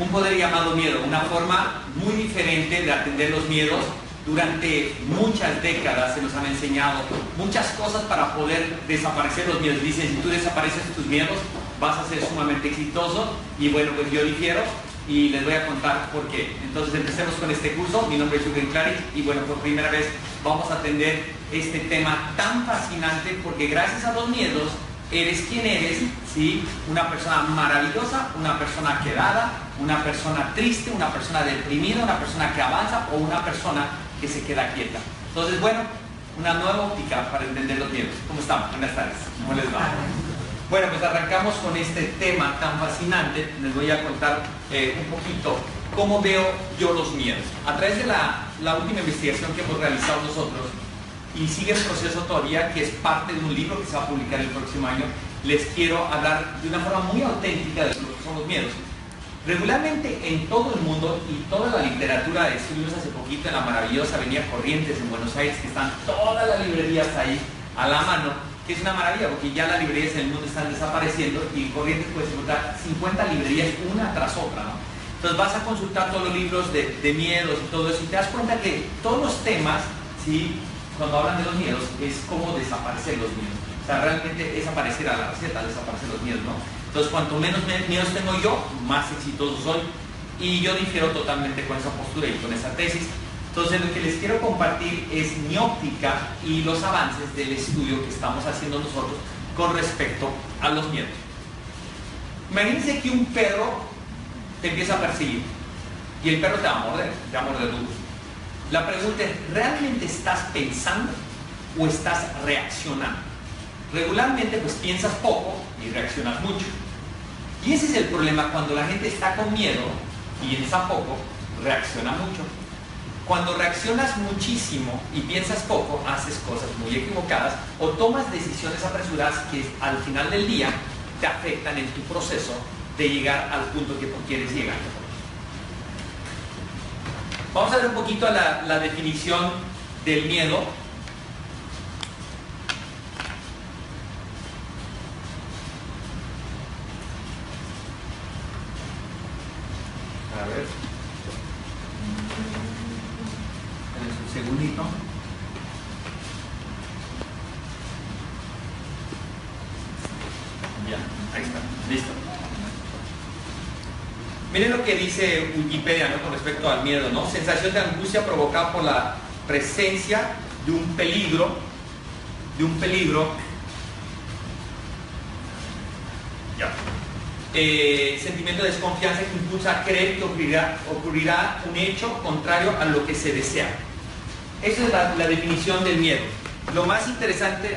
un poder llamado miedo, una forma muy diferente de atender los miedos. Durante muchas décadas se nos han enseñado muchas cosas para poder desaparecer los miedos. Dicen, si tú desapareces tus miedos, vas a ser sumamente exitoso. Y bueno, pues yo difiero y les voy a contar por qué. Entonces empecemos con este curso. Mi nombre es Jürgen Klarich y bueno, por primera vez vamos a atender este tema tan fascinante, porque gracias a los miedos eres quien eres, ¿sí? Una persona maravillosa, una persona quedada, una persona triste, una persona deprimida, una persona que avanza o una persona que se queda quieta. Entonces, bueno, una nueva óptica para entender los miedos. ¿Cómo estamos? Buenas tardes. ¿Cómo les va? Bueno, pues arrancamos con este tema tan fascinante. Les voy a contar un poquito cómo veo yo los miedos. A través de la última investigación que hemos realizado nosotros, y sigue el proceso todavía, que es parte de un libro que se va a publicar el próximo año, les quiero hablar de una forma muy auténtica de lo que son los miedos. Regularmente en todo el mundo, y toda la literatura, estuvimos hace poquito en la maravillosa Avenida Corrientes en Buenos Aires, que están todas las librerías ahí a la mano, que es una maravilla porque ya las librerías en el mundo están desapareciendo, y en Corrientes puedes encontrar 50 librerías una tras otra, ¿no? Entonces vas a consultar todos los libros de miedos y todo eso, y te das cuenta que todos los temas, ¿sí?, cuando hablan de los miedos, es cómo desaparecer los miedos. O sea, realmente es aparecer a la receta, desaparecer los miedos, ¿no? Entonces, cuanto menos miedos tengo yo, más exitoso soy. Y yo difiero totalmente con esa postura y con esa tesis. Entonces, lo que les quiero compartir es mi óptica y los avances del estudio que estamos haciendo nosotros con respecto a los miedos. Imagínense que un perro te empieza a perseguir y el perro te va a morder duro. La pregunta es, ¿realmente estás pensando o estás reaccionando? Regularmente pues piensas poco y reaccionas mucho. Y ese es el problema cuando la gente está con miedo, piensa poco, reacciona mucho. Cuando reaccionas muchísimo y piensas poco, haces cosas muy equivocadas o tomas decisiones apresuradas que al final del día te afectan en tu proceso de llegar al punto que tú quieres llegar. Vamos a ver un poquito la definición del miedo. A ver. Un segundito. Ya, ahí está. Listo. Miren lo que dice Wikipedia, ¿no?, con respecto al miedo, ¿no? Sensación de angustia provocada por la presencia de un peligro, ya. Sentimiento de desconfianza que impulsa a creer que ocurrirá un hecho contrario a lo que se desea. Esa es la definición del miedo. Lo más interesante,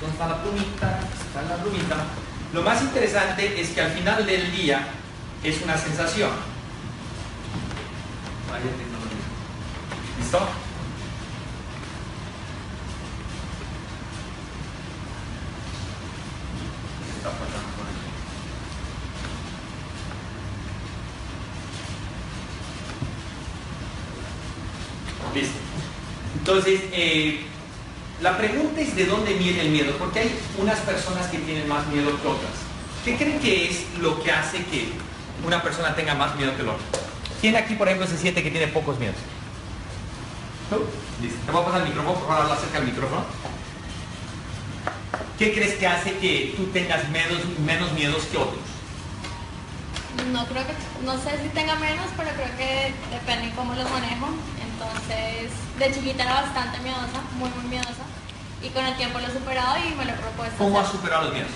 ¿dónde está la plumita? Está la plumita. Lo más interesante es que al final del día es una sensación. ¿Listo? Listo. Entonces, la pregunta es de dónde viene el miedo, porque hay unas personas que tienen más miedo que otras. ¿Qué creen que es lo que hace que una persona tenga más miedo que el otro? ¿Quién aquí, por ejemplo, se siente que tiene pocos miedos? ¿Tú? Listo. Te voy a pasar el micrófono, por favor, habla cerca del micrófono. ¿Qué crees que hace que tú tengas menos miedos que otros? No sé si tenga menos, pero creo que depende de cómo los manejo. Entonces, de chiquita era bastante miedosa, muy miedosa. Y con el tiempo lo he superado y me lo he propuesto. ¿Cómo has superado los miedos?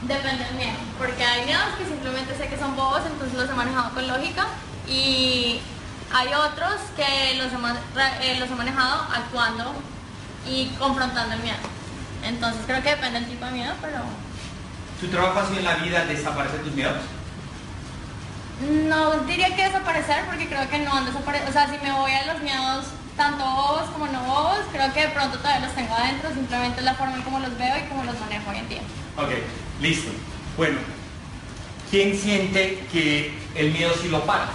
Depende del miedo, porque hay miedos que simplemente sé que son bobos, entonces los he manejado con lógica, y hay otros que los he manejado actuando y confrontando el miedo. Entonces creo que depende del tipo de miedo, pero... ¿Tu trabajo ha sido en la vida desaparecer tus miedos? No diría que desaparecer, porque creo que no han desaparecido. O sea, si me voy a los miedos, tanto bobos como no bobos, creo que de pronto todavía los tengo adentro, simplemente es la forma en cómo los veo y cómo los manejo hoy en día. Ok, listo. Bueno, ¿quién siente que el miedo sí lo para?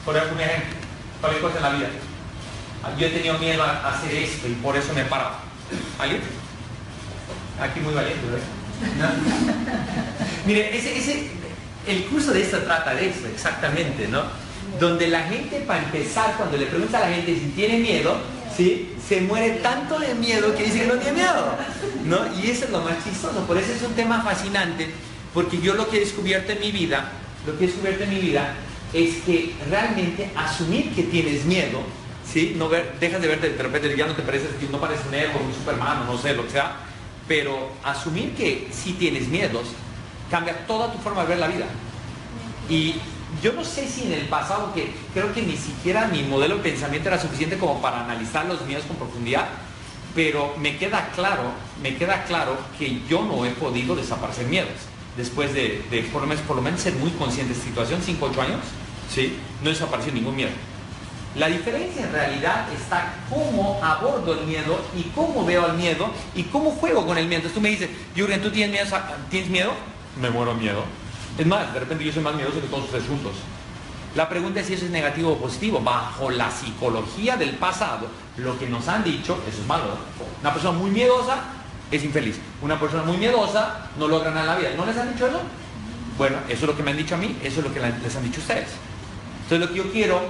Por ejemplo, cualquier cosa en la vida. Yo he tenido miedo a hacer esto y por eso me he parado. ¿Alguien? Aquí muy valiente, ¿verdad? ¿No? Mire, el curso de esto trata de eso, exactamente, ¿no? Donde la gente, para empezar, cuando le pregunta a la gente si tiene miedo, ¿sí? Se muere tanto de miedo que dice que no tiene miedo, ¿no? Y eso es lo más chistoso. Por eso es un tema fascinante, porque yo lo que he descubierto en mi vida, es que realmente asumir que tienes miedo, ¿sí? No dejas de verte, de repente ya no te pareces, no pareces un héroe, un Superman, o no sé, lo que sea, pero asumir que sí tienes miedos cambia toda tu forma de ver la vida. Y yo no sé si en el pasado, que creo que ni siquiera mi modelo de pensamiento era suficiente como para analizar los miedos con profundidad, pero me queda claro que yo no he podido desaparecer miedos. Después de por lo menos ser muy consciente de esta situación, 5 o 8 años, ¿sí? No desapareció ningún miedo. La diferencia en realidad está cómo abordo el miedo y cómo veo el miedo y cómo juego con el miedo. Entonces tú me dices, Jürgen, ¿tú tienes miedo? Me muero miedo. Es más, de repente yo soy más miedoso que todos ustedes juntos. La pregunta es si eso es negativo o positivo. Bajo la psicología del pasado, lo que nos han dicho, eso es malo. Una persona muy miedosa es infeliz. Una persona muy miedosa no logra nada en la vida. ¿No les han dicho eso? Bueno, eso es lo que me han dicho a mí, eso es lo que les han dicho a ustedes. Entonces lo que yo quiero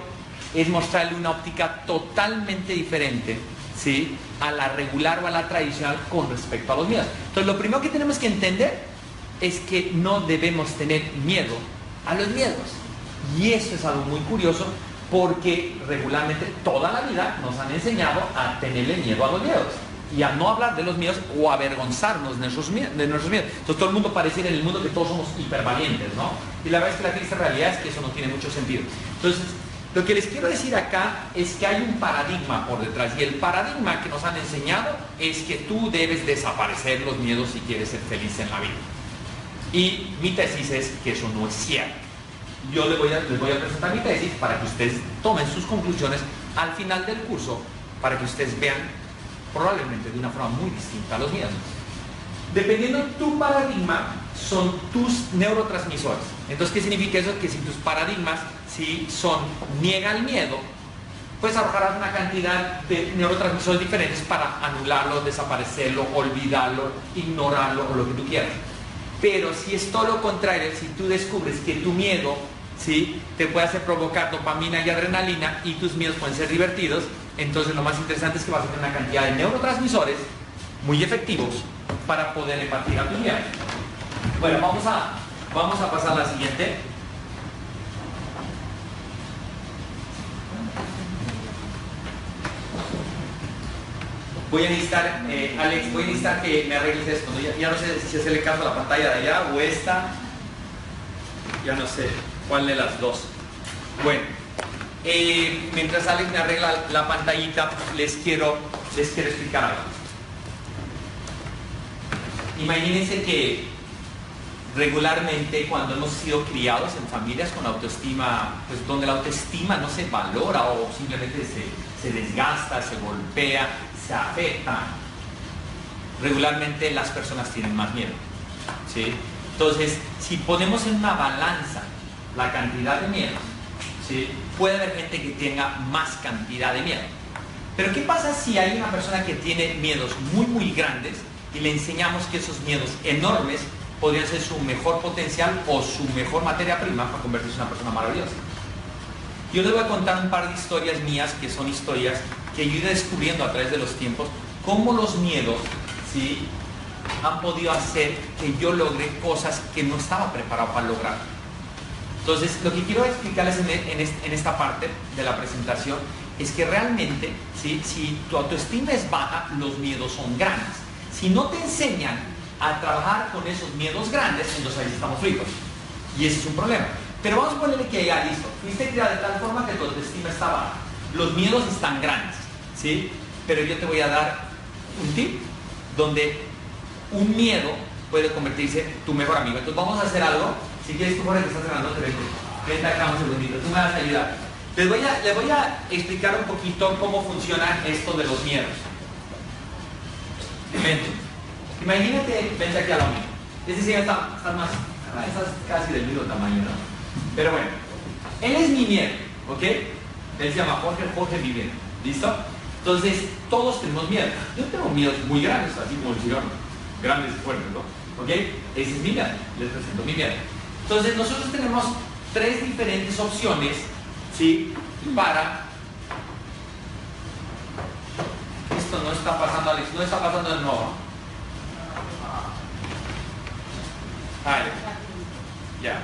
es mostrarle una óptica totalmente diferente, ¿sí? A la regular o a la tradicional con respecto a los miedos. Entonces lo primero que tenemos que entender es que no debemos tener miedo a los miedos. Y eso es algo muy curioso, porque regularmente toda la vida nos han enseñado a tenerle miedo a los miedos y a no hablar de los miedos o avergonzarnos de nuestros miedos. Entonces todo el mundo parece en el mundo que todos somos hipervalientes, ¿no? Y la verdad es que la triste realidad es que eso no tiene mucho sentido. Entonces, lo que les quiero decir acá es que hay un paradigma por detrás, y el paradigma que nos han enseñado es que tú debes desaparecer los miedos si quieres ser feliz en la vida. Y mi tesis es que eso no es cierto. Yo les voy a presentar mi tesis para que ustedes tomen sus conclusiones al final del curso, para que ustedes vean probablemente de una forma muy distinta a los miedos. Dependiendo de tu paradigma, son tus neurotransmisores. Entonces, ¿qué significa eso? Que si tus paradigmas son niega el miedo, pues arrojarás una cantidad de neurotransmisores diferentes para anularlo, desaparecerlo, olvidarlo, ignorarlo o lo que tú quieras. Pero si es todo lo contrario, si tú descubres que tu miedo, ¿sí?, te puede hacer provocar dopamina y adrenalina y tus miedos pueden ser divertidos, entonces lo más interesante es que vas a tener una cantidad de neurotransmisores muy efectivos para poder impartir a tus miedos. Bueno, vamos a pasar a la siguiente. Voy a necesitar, Alex, voy a necesitar que me arregles esto, ¿no? Ya no sé si hacerle caso a la pantalla de allá o esta. Ya no sé cuál de las dos. Bueno, mientras Alex me arregla la pantallita, les quiero explicar algo. Imagínense que regularmente cuando hemos sido criados en familias con autoestima, pues donde la autoestima no se valora o simplemente se desgasta, se golpea, se afecta, regularmente las personas tienen más miedo, ¿sí? Entonces, si ponemos en una balanza la cantidad de miedo, ¿sí?, puede haber gente que tenga más cantidad de miedo. Pero ¿qué pasa si hay una persona que tiene miedos muy, muy grandes y le enseñamos que esos miedos enormes podrían ser su mejor potencial o su mejor materia prima para convertirse en una persona maravillosa? Yo les voy a contar un par de historias mías, que son historias que yo he ido descubriendo a través de los tiempos, cómo los miedos, ¿sí?, han podido hacer que yo logre cosas que no estaba preparado para lograr. Entonces, lo que quiero explicarles en esta parte de la presentación es que realmente, ¿sí?, si tu autoestima es baja, los miedos son grandes. Si no te enseñan a trabajar con esos miedos grandes, entonces ahí estamos fritos. Y ese es un problema. Pero vamos a ponerle que ya listo. Fuiste criado de tal forma que tu autoestima está baja. Los miedos están grandes, ¿sí? Pero yo te voy a dar un tip donde un miedo puede convertirse en tu mejor amigo. Entonces vamos a hacer algo. Si quieres, tú, Jorge, que estás ganando, vente acá un segundito. Tú me vas a ayudar. Les voy a explicar un poquito cómo funciona esto de los miedos. Vente. Imagínate, vente aquí a la mía. Ese sí está más, estás casi del mismo tamaño, ¿no? Pero bueno, él es mi miedo, ¿ok? Él se llama Jorge Vivian. ¿Listo? Entonces, todos tenemos miedo. Yo tengo miedos muy grandes, así como decían, grandes y fuertes, ¿no? ¿Ok? Ese es mi miedo. Les presento mi miedo. Entonces nosotros tenemos 3 diferentes opciones, ¿sí? Para... Esto no está pasando, Alex, no está pasando de nuevo. Ya.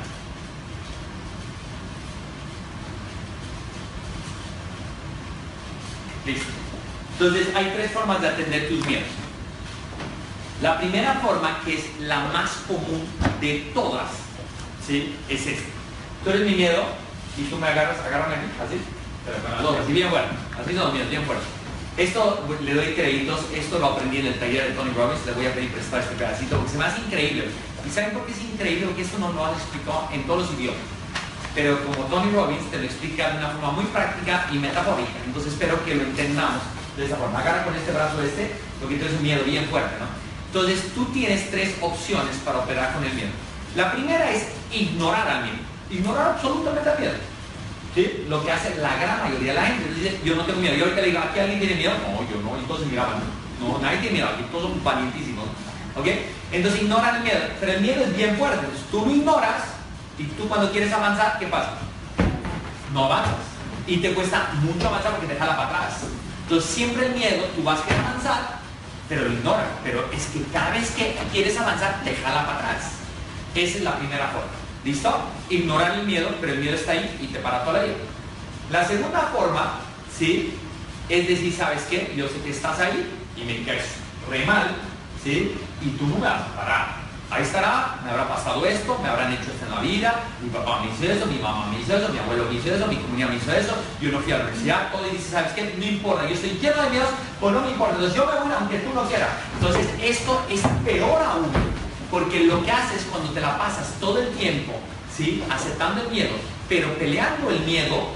Listo. Entonces hay 3 formas de atender tus miedos. La primera forma, que es la más común de todas, ¿sí? Es esta. Tú eres mi miedo y tú me agárrame aquí, así. Pero con las dos, así bien bueno. Así son los miedos, bien fuertes. Esto le doy créditos, esto lo aprendí en el taller de Tony Robbins, le voy a pedir prestar este pedacito porque se me hace increíble. ¿Y saben por qué es increíble? Porque esto no lo han explicado en todos los idiomas. Pero como Tony Robbins te lo explica de una forma muy práctica y metafórica, entonces espero que lo entendamos de esta forma. Agarra con este brazo porque tú tienes un miedo bien fuerte, ¿no? Entonces tú tienes 3 opciones para operar con el miedo. La primera es ignorar al miedo, ignorar absolutamente al miedo. ¿Sí? Lo que hace la gran mayoría de la gente. Dice, yo no tengo miedo. Yo ahorita le digo, ¿aquí alguien tiene miedo? No, yo no. Entonces miraban, no, nadie tiene miedo. Aquí todos son valientísimos. ¿Ok? Entonces ignoran el miedo. Pero el miedo es bien fuerte. Entonces tú lo ignoras y tú cuando quieres avanzar, ¿qué pasa? No avanzas. Y te cuesta mucho avanzar porque te jala para atrás. Entonces siempre el miedo, tú vas a querer avanzar, pero lo ignoras. Pero es que cada vez que quieres avanzar, te jala para atrás. Esa es la primera forma. ¿Listo? Ignorar el miedo, pero el miedo está ahí y te para toda la vida. La segunda forma, ¿sí? Es decir, ¿sabes qué? Yo sé que estás ahí y me caes re mal, ¿sí? Y tú no me vas a parar. Ahí estará, me habrá pasado esto, me habrán hecho esto en la vida, mi papá me hizo eso, mi mamá me hizo eso, mi abuelo me hizo eso, mi comunidad me hizo eso, yo no fui a la universidad, todo y dices, ¿sabes qué? No importa, yo estoy lleno de miedos, pues no me importa, entonces yo me voy aunque tú no quieras. Entonces esto es peor aún. Porque lo que haces cuando te la pasas todo el tiempo, ¿sí? Aceptando el miedo, pero peleando el miedo,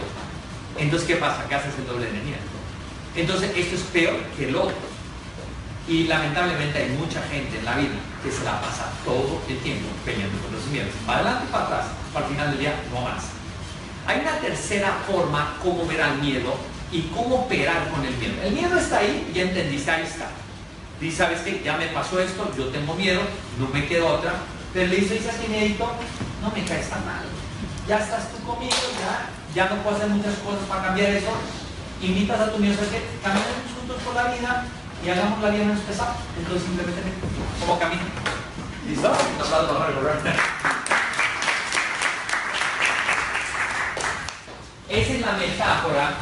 entonces ¿qué pasa? Que haces el doble de energía. Entonces esto es peor que el otro. Y lamentablemente hay mucha gente en la vida que se la pasa todo el tiempo peleando con los miedos. Para adelante y para atrás, para el final del día no avanza. Hay una tercera forma cómo ver al miedo y cómo operar con el miedo. El miedo está ahí, ya entendiste, ahí está. Y sabes que ya me pasó esto, yo tengo miedo, no me queda otra, pero le dices a ese miedito, no me caes tan mal, ya estás tú conmigo, ya no puedo hacer muchas cosas para cambiar eso, invitas a tu miedo, ¿sabes qué? Caminemos juntos por la vida y hagamos la vida menos pesada, entonces simplemente como camino. ¿Listo? Esa es la metáfora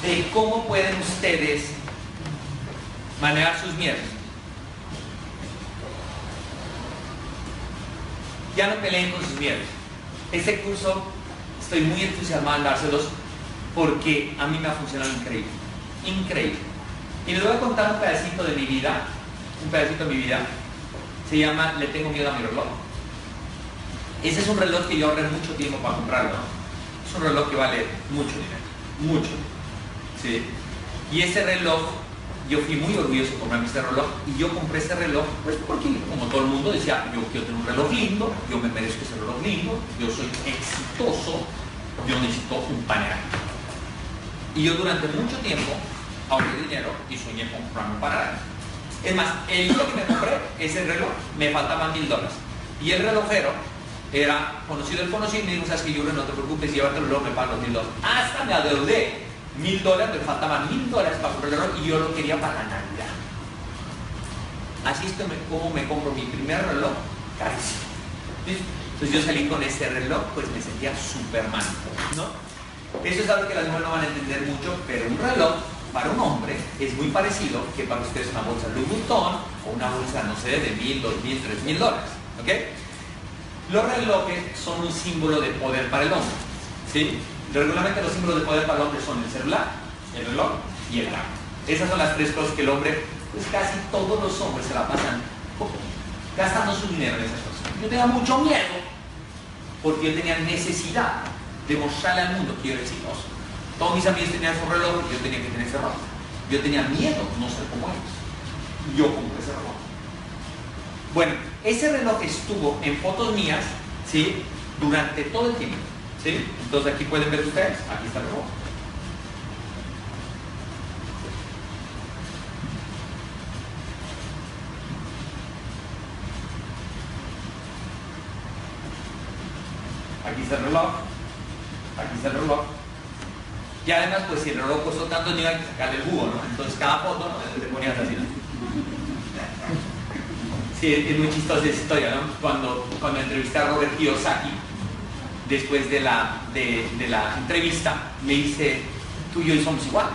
de cómo pueden ustedes manejar sus miedos. Ya no peleen con sus miedos. Este curso estoy muy entusiasmado en dárselos porque a mí me ha funcionado increíble. Increíble. Y les voy a contar un pedacito de mi vida. Un pedacito de mi vida. Se llama Le tengo miedo a mi reloj. Ese es un reloj que yo ahorré mucho tiempo para comprarlo. Es un reloj que vale mucho dinero. Mucho. ¿Sí? Y ese reloj, yo fui muy orgulloso de comprarme este reloj y yo compré ese reloj pues porque como todo el mundo decía, yo quiero tener un reloj lindo, yo me merezco ese reloj lindo, yo soy exitoso, yo necesito un Panerai. Y yo durante mucho tiempo ahorré dinero y soñé con comprarme un Panerai. Es más, el día que me compré ese reloj me faltaban $1000 y el relojero era conocido y me dijo, sabes que yo no te preocupes, llévate el reloj, me pago los $1000. Hasta me adeudé $1000, me faltaban $1000 para comprar el reloj y yo lo quería para la Navidad. Así es como me compro mi primer reloj carísimo. Entonces yo salí con ese reloj, pues me sentía Superman, ¿no? Eso es algo que las mujeres no van a entender mucho, pero un reloj para un hombre es muy parecido que para ustedes una bolsa Louis Vuitton o una bolsa, no sé, de $1000, $2000, $3000, ¿ok? Los relojes son un símbolo de poder para el hombre, ¿sí? Regularmente los símbolos de poder para el hombre son el celular, el reloj y el carro. Esas son las 3 cosas que el hombre, pues casi todos los hombres se la pasan gastando su dinero en esas cosas. Yo tenía mucho miedo porque yo tenía necesidad de mostrarle al mundo que yo era exitoso. Todos mis amigos tenían su reloj y yo tenía que tener ese reloj. Yo tenía miedo no ser como ellos. Yo compré ese reloj. Bueno, ese reloj estuvo en fotos mías, ¿sí? Durante todo el tiempo, ¿sí? Entonces aquí pueden ver ustedes, aquí está el reloj. aquí está el reloj, aquí está el reloj. Y además, pues si el reloj costó tanto, no iba a sacarle el jugo, ¿no? Entonces cada foto, ¿no?, te ponías así, ¿no? Sí, es muy chistosa esa historia, ¿no? Cuando entrevisté a Robert Kiyosaki, después de la entrevista, me dice, tú y yo somos iguales.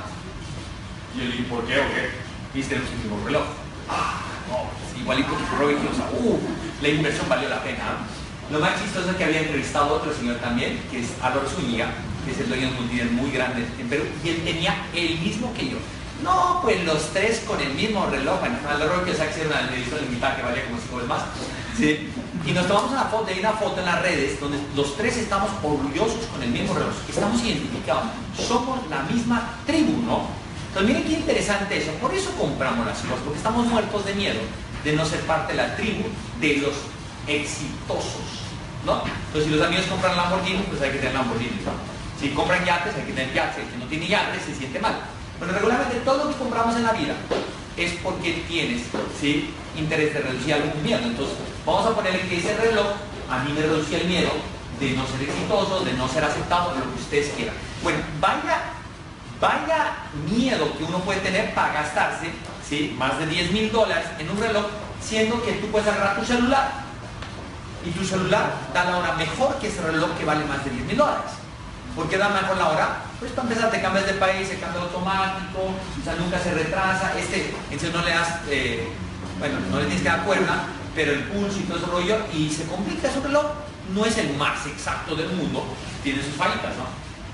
Y yo le dije, ¿por qué o qué? Y dice, tenemos el mismo reloj. No, pues igualito que Robert Kiyosaki. La inversión valió la pena, ¿no? Lo más chistoso es que había entrevistado a otro señor también, que es Álvaro Zúñiga, que es el dueño de un multinivel muy grande en Perú, y él tenía el mismo que yo. No, pues los tres con el mismo reloj. Bueno, Álvaro Kiyosaki era una edición limitada que valía como 5 veces más. ¿Sí? Y nos tomamos una foto, hay una foto en las redes donde los tres estamos orgullosos con el mismo reloj, estamos identificados, somos la misma tribu, ¿no? Entonces miren qué interesante eso, por eso compramos las cosas, porque estamos muertos de miedo de no ser parte de la tribu de los exitosos, ¿no? Entonces si los amigos compran Lamborghini, pues hay que tener Lamborghini, ¿no? Si compran yates, hay que tener yates, el que no tiene yates se siente mal. Bueno, regularmente todo lo que compramos en la vida es porque tienes, ¿sí?, interés de reducir algún miedo. Entonces vamos a ponerle que ese reloj a mí me reducía el miedo de no ser exitoso, de no ser aceptado, de lo que ustedes quieran. Bueno, vaya miedo que uno puede tener para gastarse, ¿sí?, más de $10,000 en un reloj, siendo que tú puedes agarrar tu celular y tu celular da la hora mejor que ese reloj que vale más de $10,000. ¿Por qué da mejor la hora? Pues para empezar te cambias de país, se cambia automático, o sea, nunca se retrasa, entonces no le das, bueno, no le tienes que dar cuerda, pero el pulso y todo ese rollo, y se complica ese reloj, no es el más exacto del mundo, tiene sus fallitas, ¿no?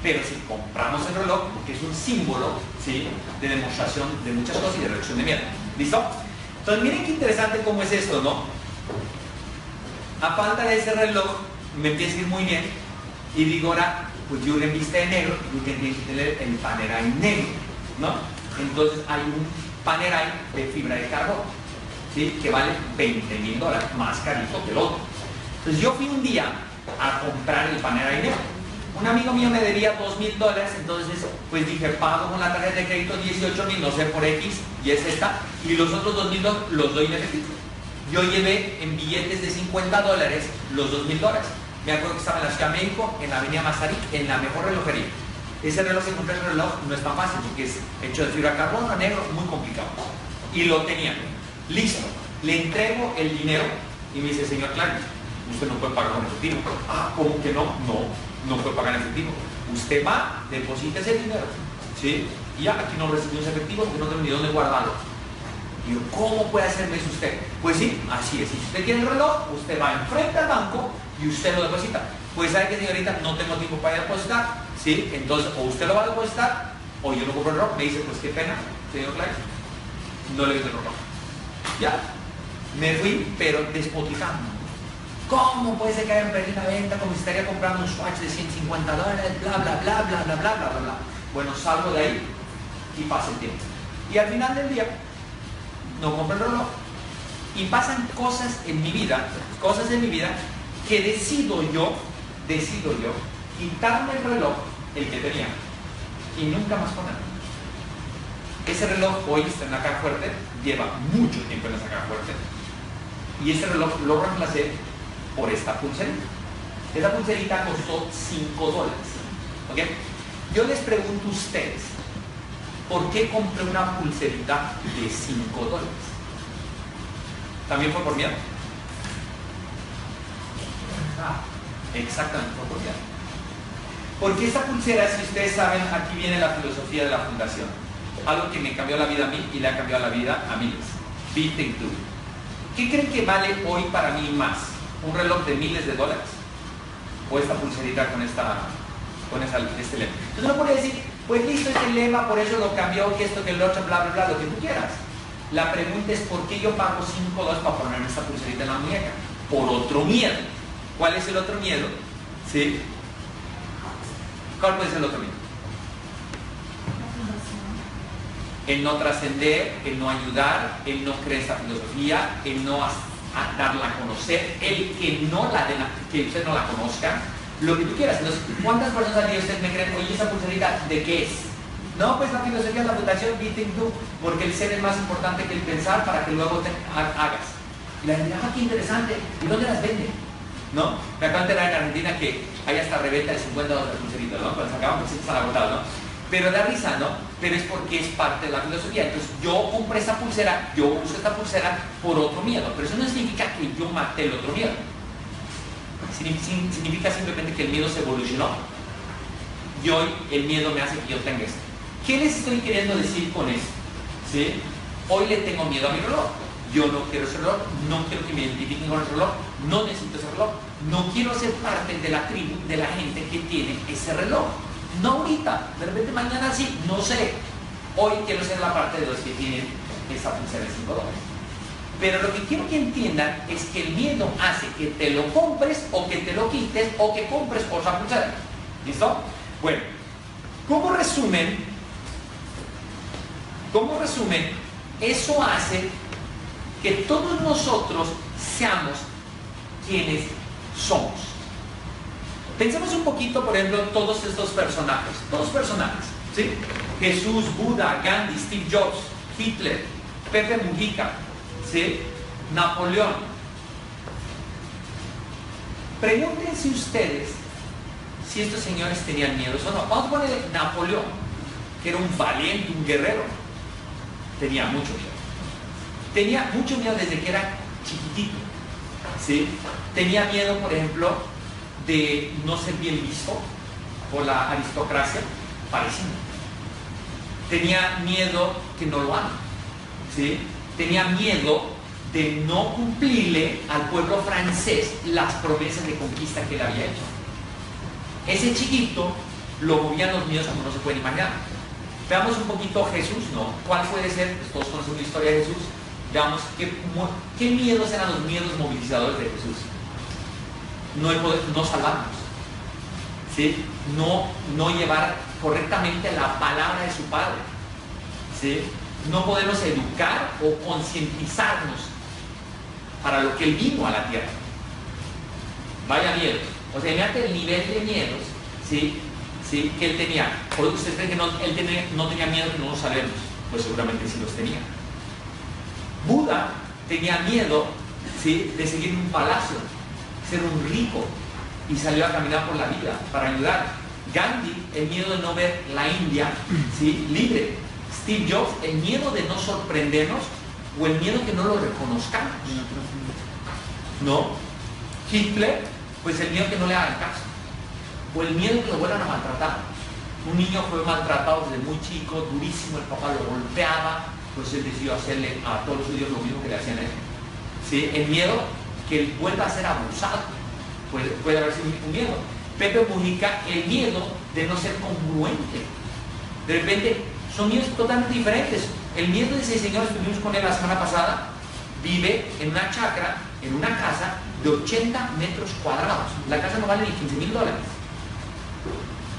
Pero si compramos el reloj, porque es un símbolo, ¿sí?, de demostración de muchas cosas y de reducción de miedo. ¿Listo? Entonces miren qué interesante cómo es esto, ¿no? A falta de ese reloj, me empieza a ir muy bien, y digo ahora, pues Jürgen viste de negro, Jürgen tiene que tener el Panerai negro, ¿no? Entonces hay un Panerai de fibra de carbono, ¿sí?, que vale $20,000, más carito que el otro. Entonces yo fui un día a comprar el Panerai negro. Un amigo mío me debía $2,000, entonces pues dije, pago con la tarjeta de crédito 18,000, no sé por X, y es esta, y los otros $2,000 los doy en efectivo. Yo llevé en billetes de $50 los $2,000. Me acuerdo que estaba en la Ciudad de México, en la avenida Mazarik, en la mejor relojería. Ese reloj, si encontré el reloj, no es tan fácil porque es hecho de fibra de carbono, negro, muy complicado. Y lo tenía. Listo. Le entrego el dinero y me dice, señor Clark, usted no puede pagar con efectivo. Ah, ¿cómo que no? No puede pagar en efectivo. Usted va, deposita ese dinero, ¿sí? Y ya, aquí no recibimos efectivo porque no tengo ni dónde guardarlo. Y yo, ¿cómo puede hacerme eso usted? Pues sí, así es. Si usted tiene el reloj, usted va enfrente al banco y usted lo deposita. Pues sabe que, señorita, no tengo tiempo para ir a depositar, ¿sí? Entonces, o usted lo va a depositar, o yo no compro el reloj. Me dice, pues qué pena, señor Clark, no le doy el reloj. Ya, me fui, pero despoticando. ¿Cómo puede ser que hayan perdido la venta como si estaría comprando un Swatch de $150? Bla, bla, bla, bla, bla, bla, bla, bla. Bueno, salgo de ahí y pasa el tiempo. Y al final del día, no compro el reloj. Y pasan cosas en mi vida, que decido yo quitarme el reloj, el que tenía, y nunca más ponerlo. Ese reloj hoy está en la caja fuerte, lleva mucho tiempo en esa caja fuerte, y ese reloj lo reemplacé por esta pulserita. Esta pulserita costó $5. ¿Ok? Yo les pregunto a ustedes, ¿por qué compré una pulserita de $5? ¿También fue por miedo? Exactamente, fue por miedo. Porque esta pulsera, si ustedes saben, aquí viene la filosofía de la fundación. Algo que me cambió la vida a mí y le ha cambiado la vida a miles. Be Think Do. ¿Qué creen que vale hoy para mí más? ¿Un reloj de miles de dólares? ¿O esta pulserita con este lema? Entonces uno puede decir, pues listo, este lema, por eso lo cambió, que esto, que el otro, bla, bla, bla, lo que tú quieras. La pregunta es, ¿por qué yo pago $5 para ponerme esta pulserita en la muñeca? Por otro miedo. ¿Cuál es el otro miedo? ¿Sí? ¿Cuál puede ser el otro miedo? El no trascender, el no ayudar, el no creer esta filosofía, el no darla a conocer, el que no la den, que usted no la conozca, lo que tú quieras. Entonces, ¿cuántas personas al día ustedes me creen, oye, esa pulserita, ¿de qué es? No, pues la filosofía de la fundación Be Think Do, porque el ser es más importante que el pensar para que luego te hagas. Y la gente, ah, qué interesante, ¿y dónde las venden? ¿no? Me acaban de enterar en Argentina que hay hasta reventa de $50 pulseritas, ¿no? Cuando se acaban pues están agotados, ¿no? Pero da risa, ¿no? Pero es porque es parte de la filosofía. Entonces yo compré esta pulsera, yo uso esta pulsera por otro miedo, pero eso no significa que yo maté el otro miedo. Significa simplemente que el miedo se evolucionó y hoy el miedo me hace que yo tenga esto. ¿Qué les estoy queriendo decir con esto? ¿Sí? Hoy le tengo miedo a mi reloj. Yo no quiero ese reloj, no quiero que me identifiquen con el reloj, no necesito ese reloj, no quiero ser parte de la tribu, de la gente que tiene ese reloj. No ahorita, de repente mañana sí, no sé. Hoy quiero ser la parte de los que tienen esa pulsera de $5. Pero lo que quiero que entiendan es que el miedo hace que te lo compres o que te lo quites o que compres otra pulsera. ¿Listo? Bueno, como resumen, eso hace que todos nosotros seamos quienes somos. Pensemos un poquito, por ejemplo, en todos estos personajes. Todos personajes, ¿sí? Jesús, Buda, Gandhi, Steve Jobs, Hitler, Pepe Mujica, ¿sí? Napoleón. Pregúntense ustedes si estos señores tenían miedo o no. Vamos a ponerle Napoleón, que era un valiente, un guerrero. Tenía mucho miedo. Tenía mucho miedo desde que era chiquitito, ¿sí? Tenía miedo, por ejemplo, de no ser bien visto por la aristocracia parisina. Tenía miedo que no lo amen, ¿sí? Tenía miedo de no cumplirle al pueblo francés las promesas de conquista que él había hecho. Ese chiquito lo movían los miedos como no se pueden imaginar. Veamos un poquito a Jesús, ¿no? ¿Cuál puede ser? Pues todos conocemos la historia de Jesús. Veamos qué miedos eran los miedos movilizadores de Jesús. No el poder, no salvarnos, ¿sí? No llevar correctamente la palabra de su Padre, ¿sí? No podernos educar o concientizarnos para lo que Él vino a la tierra. Vaya miedo. O sea, imagínate el nivel de miedos, ¿sí? ¿Sí? Que Él tenía. ¿Por qué ustedes creen que Él no tenía miedo que no lo sabemos? Pues seguramente sí los tenía. Buda tenía miedo, ¿sí? De seguir en un palacio, ser un rico, y salió a caminar por la vida para ayudar. Gandhi, el miedo de no ver la India, ¿sí? Libre. Steve Jobs, el miedo de no sorprendernos o el miedo que no lo reconozcamos. ¿No? Hitler, pues el miedo que no le hagan caso o el miedo que lo vuelvan a maltratar. Un niño fue maltratado desde muy chico, durísimo, el papá lo golpeaba, pues él decidió hacerle a todos los judíos lo mismo que le hacían a él. ¿Sí? El miedo que él vuelva a ser abusado, puede haber sido un miedo. Pepe Mujica, el miedo de no ser congruente. De repente son miedos totalmente diferentes. El miedo de ese señor, estuvimos con él la semana pasada, vive en una chacra, en una casa de 80 metros cuadrados. La casa no vale ni $15,000.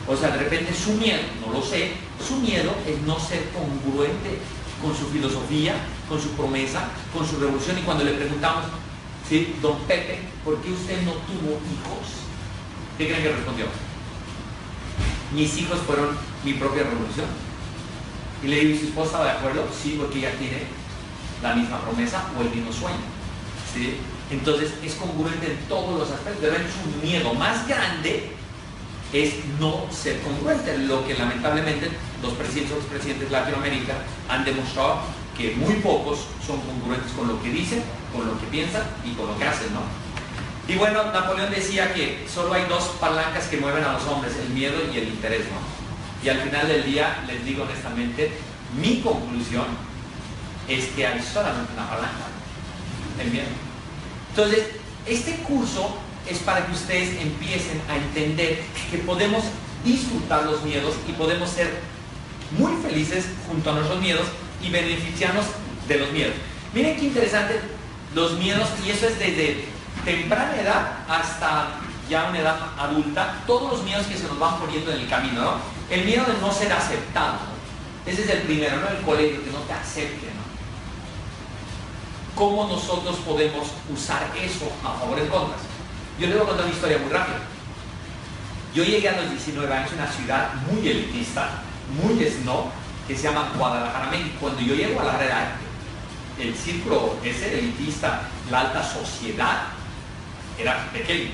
O sea, de repente su miedo, no lo sé, su miedo es no ser congruente con su filosofía, con su promesa, con su revolución. Y cuando le preguntamos, ¿sí? Don Pepe, ¿por qué usted no tuvo hijos? ¿Qué creen que respondió? Mis hijos fueron mi propia revolución. Y le digo, ¿y su esposa estaba de acuerdo? Sí, porque ella tiene la misma promesa o el mismo sueño, ¿sí? Entonces es congruente en todos los aspectos. De repente su miedo más grande es no ser congruente, lo que lamentablemente los presidentes de Latinoamérica han demostrado que muy pocos son congruentes con lo que dicen, con lo que piensan y con lo que hacen, ¿no? Y bueno, Napoleón decía que solo hay dos palancas que mueven a los hombres, el miedo y el interés, ¿no? Y al final del día, les digo honestamente, mi conclusión es que hay solamente una palanca, el miedo. Entonces, este curso es para que ustedes empiecen a entender que podemos disfrutar los miedos y podemos ser muy felices junto a nuestros miedos y beneficiarnos de los miedos. Miren qué interesante los miedos, y eso es desde temprana edad hasta ya una edad adulta, todos los miedos que se nos van poniendo en el camino, ¿no? El miedo de no ser aceptado, ¿no? Ese es el primero, ¿no? El colegio, que no te acepte, ¿no? ¿Cómo nosotros podemos usar eso a favor o en contra? Yo les voy a contar una historia muy rápida. Yo llegué a los 19 años en una ciudad muy elitista, muy snob, que se llama Guadalajara, México. Cuando yo llego a la realidad, el círculo ese elitista, la alta sociedad, era pequeño.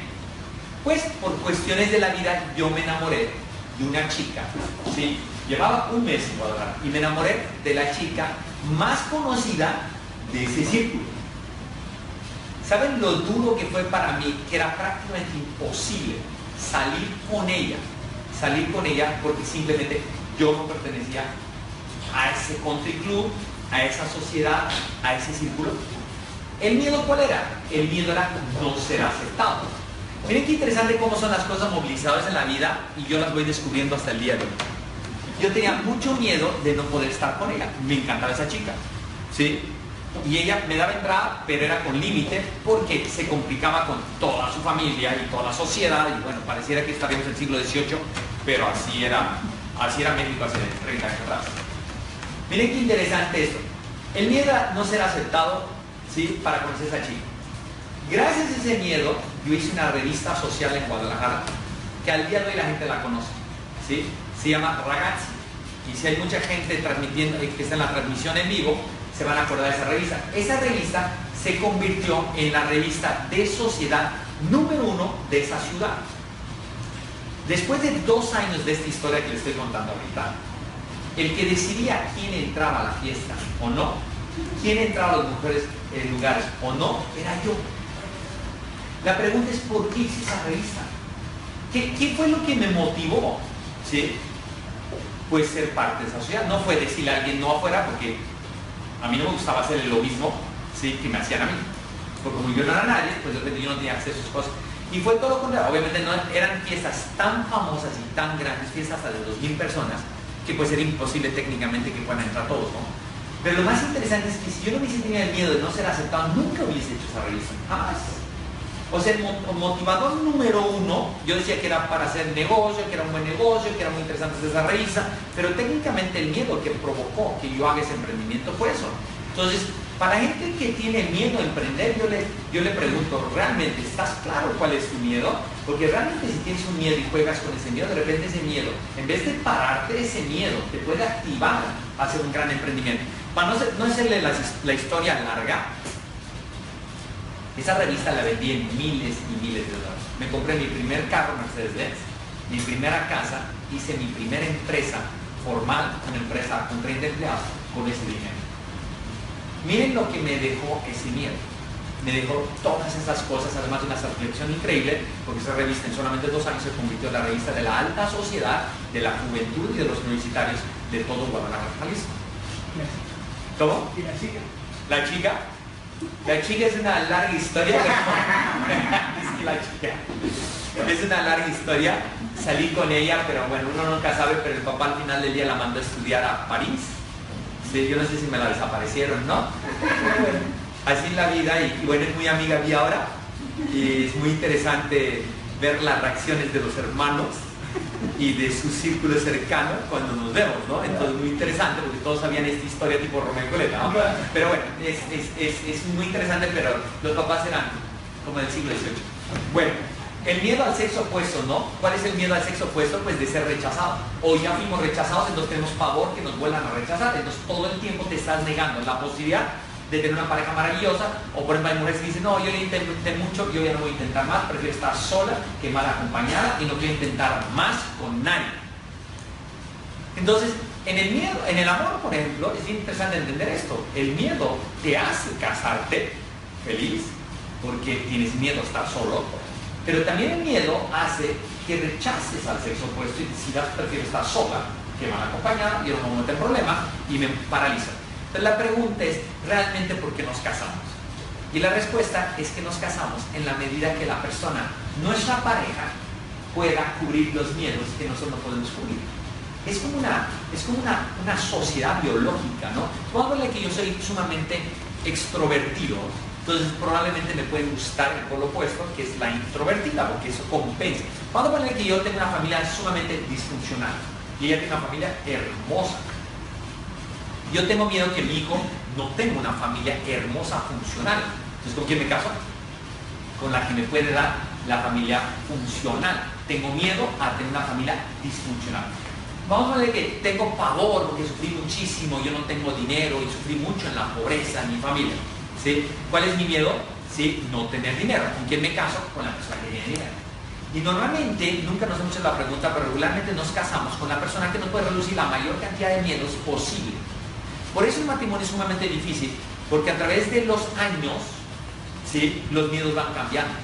Pues por cuestiones de la vida yo me enamoré de una chica, ¿sí? Llevaba un mes en Guadalajara y me enamoré de la chica más conocida de ese círculo. ¿Saben lo duro que fue para mí? Que era prácticamente imposible salir con ella porque simplemente yo no pertenecía a ese country club, a esa sociedad, a ese círculo. ¿El miedo cuál era? El miedo era no ser aceptado. Miren qué interesante cómo son las cosas movilizadoras en la vida y yo las voy descubriendo hasta el día de hoy. Yo tenía mucho miedo de no poder estar con ella. Me encantaba esa chica, ¿sí? Y ella me daba entrada, pero era con límite porque se complicaba con toda su familia y toda la sociedad. Y bueno, pareciera que estaríamos en el siglo XVIII, pero así era México hace 30 años atrás. Miren qué interesante esto. El miedo a no ser aceptado, ¿sí? Para conocer a esa chica. Gracias a ese miedo, yo hice una revista social en Guadalajara, que al día de hoy la gente la conoce, ¿sí? Se llama Ragazzi. Y si hay mucha gente transmitiendo, que está en la transmisión en vivo, se van a acordar de esa revista. Esa revista se convirtió en la revista de sociedad número 1 de esa ciudad. Después de 2 años de esta historia que les estoy contando ahorita, el que decidía quién entraba a la fiesta o no, quién entraba a los mejores lugares o no, era yo. La pregunta es, ¿por qué hice esa revista? ¿Qué fue lo que me motivó? ¿Sí? Pues ser parte de esa sociedad. No fue decirle a alguien no afuera, porque a mí no me gustaba hacerle lo mismo, ¿sí? Que me hacían a mí. Porque como yo no era nadie, pues de repente yo no tenía acceso a sus cosas. Y fue todo lo contrario. Obviamente no eran fiestas tan famosas y tan grandes, fiestas hasta de 2000 personas, que pues era imposible técnicamente que puedan entrar todos, ¿no? Pero lo más interesante es que si yo no hubiese tenido el miedo de no ser aceptado, nunca hubiese hecho esa revista. Jamás. O sea, el motivador número 1, yo decía que era para hacer negocio, que era un buen negocio, que era muy interesante hacer esa revista, pero técnicamente el miedo que provocó que yo haga ese emprendimiento fue eso. Entonces, para gente que tiene miedo a emprender, yo le pregunto, ¿realmente estás claro cuál es tu miedo? Porque realmente si tienes un miedo y juegas con ese miedo, de repente ese miedo, en vez de pararte ese miedo, te puede activar a hacer un gran emprendimiento. Para no hacerle la historia larga, esa revista la vendí en miles y miles de dólares. Me compré mi primer carro Mercedes-Benz, mi primera casa, hice mi primera empresa formal, una empresa con 30 empleados, con ese dinero. Miren lo que me dejó ese miedo. Me dejó todas esas cosas, además de una satisfacción increíble, porque esa revista en solamente 2 años se convirtió en la revista de la alta sociedad, de la juventud y de los universitarios de todo Guadalajara, Jalisco. ¿Cómo? ¿Y la chica? ¿La chica? La chica es una larga historia. Es la chica. Es una larga historia. Salí con ella, pero bueno, uno nunca sabe, pero el papá al final del día la mandó a estudiar a París. Sí, yo no sé si me la desaparecieron, ¿no? Así es la vida y bueno, es muy amiga mía ahora. Y es muy interesante ver las reacciones de los hermanos y de su círculo cercano cuando nos vemos, ¿no? Entonces muy interesante porque todos sabían esta historia tipo Romeo y Julieta, ¿no? Pero bueno, es muy interesante, pero los papás eran como del siglo XVIII. Bueno, el miedo al sexo opuesto, ¿no? ¿Cuál es el miedo al sexo opuesto? Pues de ser rechazado. O ya fuimos rechazados, entonces tenemos pavor que nos vuelvan a rechazar. Entonces todo el tiempo te estás negando la posibilidad de tener una pareja maravillosa. O por ejemplo hay mujeres que dicen, no, yo ya intenté mucho, yo ya no voy a intentar más, prefiero estar sola que mal acompañada y no quiero intentar más con nadie. Entonces, en el miedo, en el amor, por ejemplo, es bien interesante entender esto. El miedo te hace casarte feliz porque tienes miedo a estar solo, pero también el miedo hace que rechaces al sexo opuesto y decidas prefiero estar sola que mal acompañada, yo no me meto en problemas y me paraliza. Entonces la pregunta es, ¿realmente por qué nos casamos? Y la respuesta es que nos casamos en la medida que la persona, nuestra pareja, pueda cubrir los miedos que nosotros no podemos cubrir. Es como una sociedad biológica, ¿no? Vamos a verle que yo soy sumamente extrovertido, entonces probablemente me puede gustar el polo opuesto, que es la introvertida, porque eso compensa. Vamos a poner que yo tengo una familia sumamente disfuncional y ella tiene una familia hermosa. Yo tengo miedo que mi hijo no tenga una familia hermosa, funcional. Entonces, ¿con quién me caso? Con la que me puede dar la familia funcional. Tengo miedo a tener una familia disfuncional. Vamos a ver que tengo pavor porque sufrí muchísimo, yo no tengo dinero y sufrí mucho en la pobreza en mi familia. ¿Sí? ¿Cuál es mi miedo? ¿sí? No tener dinero. ¿Con quién me caso? Con la persona que tiene dinero. Y normalmente, nunca nos hemos hecho la pregunta, pero regularmente nos casamos con la persona que nos puede reducir la mayor cantidad de miedos posible. Por eso el matrimonio es sumamente difícil, porque a través de los años, ¿sí? Los miedos van cambiando,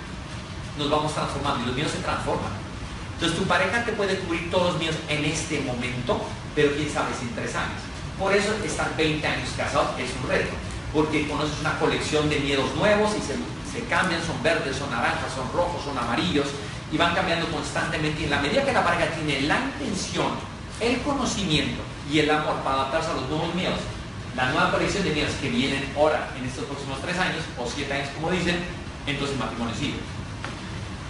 nos vamos transformando y los miedos se transforman. Entonces tu pareja te puede cubrir todos los miedos en este momento, pero quién sabe si en 3 años. Por eso estar 20 años casados es un reto, porque conoces una colección de miedos nuevos y se cambian, son verdes, son naranjas, son rojos, son amarillos, y van cambiando constantemente. Y en la medida que la pareja tiene la intención, el conocimiento y el amor para adaptarse a los nuevos miedos, la nueva colección de miedos que vienen ahora en estos próximos 3 años o 7 años, como dicen, entonces el matrimonio sigue.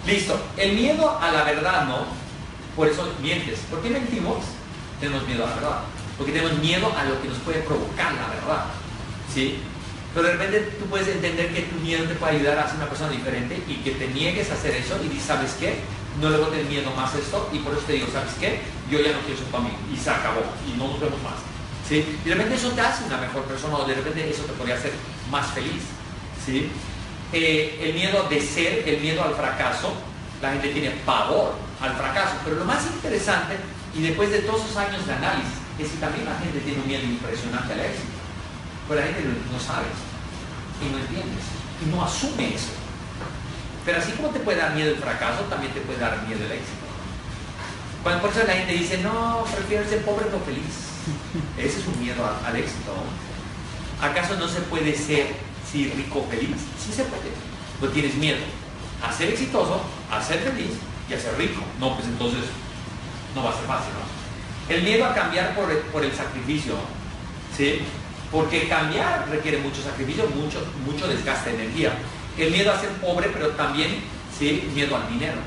Listo. El miedo a la verdad, ¿no? Por eso mientes. ¿Por qué mentimos? Tenemos miedo a la verdad. Porque tenemos miedo a lo que nos puede provocar la verdad. ¿Sí? Pero de repente tú puedes entender que tu miedo te puede ayudar a ser una persona diferente y que te niegues a hacer eso y dices, ¿sabes qué? No le voy a tener miedo más a esto y por eso te digo, ¿sabes qué? Yo ya no quiero eso para mí y se acabó y no nos vemos más. ¿Sí? Y de repente eso te hace una mejor persona o de repente eso te podría hacer más feliz. ¿Sí? El miedo de ser, el miedo al fracaso, la gente tiene pavor al fracaso, pero lo más interesante, y después de todos esos años de análisis, es que también la gente tiene un miedo impresionante al éxito. Pero la gente no sabe y no entiende y no asume eso. Pero así como te puede dar miedo el fracaso, también te puede dar miedo el éxito. Por eso la gente dice, no, prefiero ser pobre pero feliz. Ese es un miedo al éxito, ¿no? ¿Acaso no se puede ser rico feliz? Sí se puede. No tienes miedo a ser exitoso, a ser feliz y a ser rico. No, pues entonces no va a ser fácil, ¿no? El miedo a cambiar por el sacrificio, ¿sí? Porque cambiar requiere mucho sacrificio, mucho desgaste de energía. El miedo a ser pobre, pero también, ¿sí? Miedo al dinero.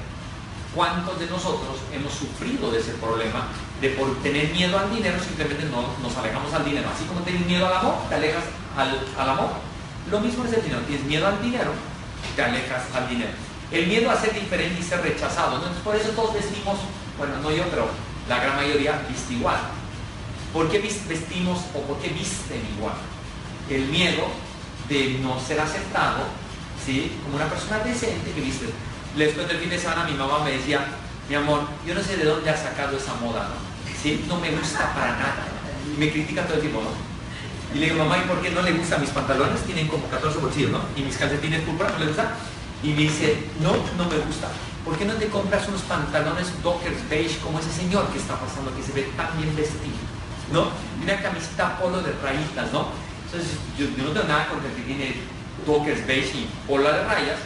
¿Cuántos de nosotros hemos sufrido de ese problema de por tener miedo al dinero simplemente no nos alejamos al dinero? Así como tienes miedo al amor, te alejas al amor. Lo mismo es el dinero. Tienes miedo al dinero, te alejas al dinero. El miedo a ser diferente y ser rechazado. Entonces, por eso todos vestimos, bueno, no yo, pero la gran mayoría viste igual. ¿Por qué vestimos o por qué visten igual? El miedo de no ser aceptado, ¿sí? Como una persona decente que viste. Después del fin de semana mi mamá me decía, mi amor, yo no sé de dónde has sacado esa moda, ¿no? ¿Sí? No me gusta para nada. Y me critica todo el tiempo, ¿no? Y le digo, mamá, ¿y por qué no le gustan mis pantalones? Tienen como 14 bolsillos, ¿no? Y mis calcetines púrpura, ¿no le gusta? Y me dice, no me gusta. ¿Por qué no te compras unos pantalones Dockers beige como ese señor que está pasando, que se ve tan bien vestido, ¿no? Y una camiseta polo de rayitas, ¿no? Entonces, yo no tengo nada contra el que tiene Dockers beige y polo de rayas,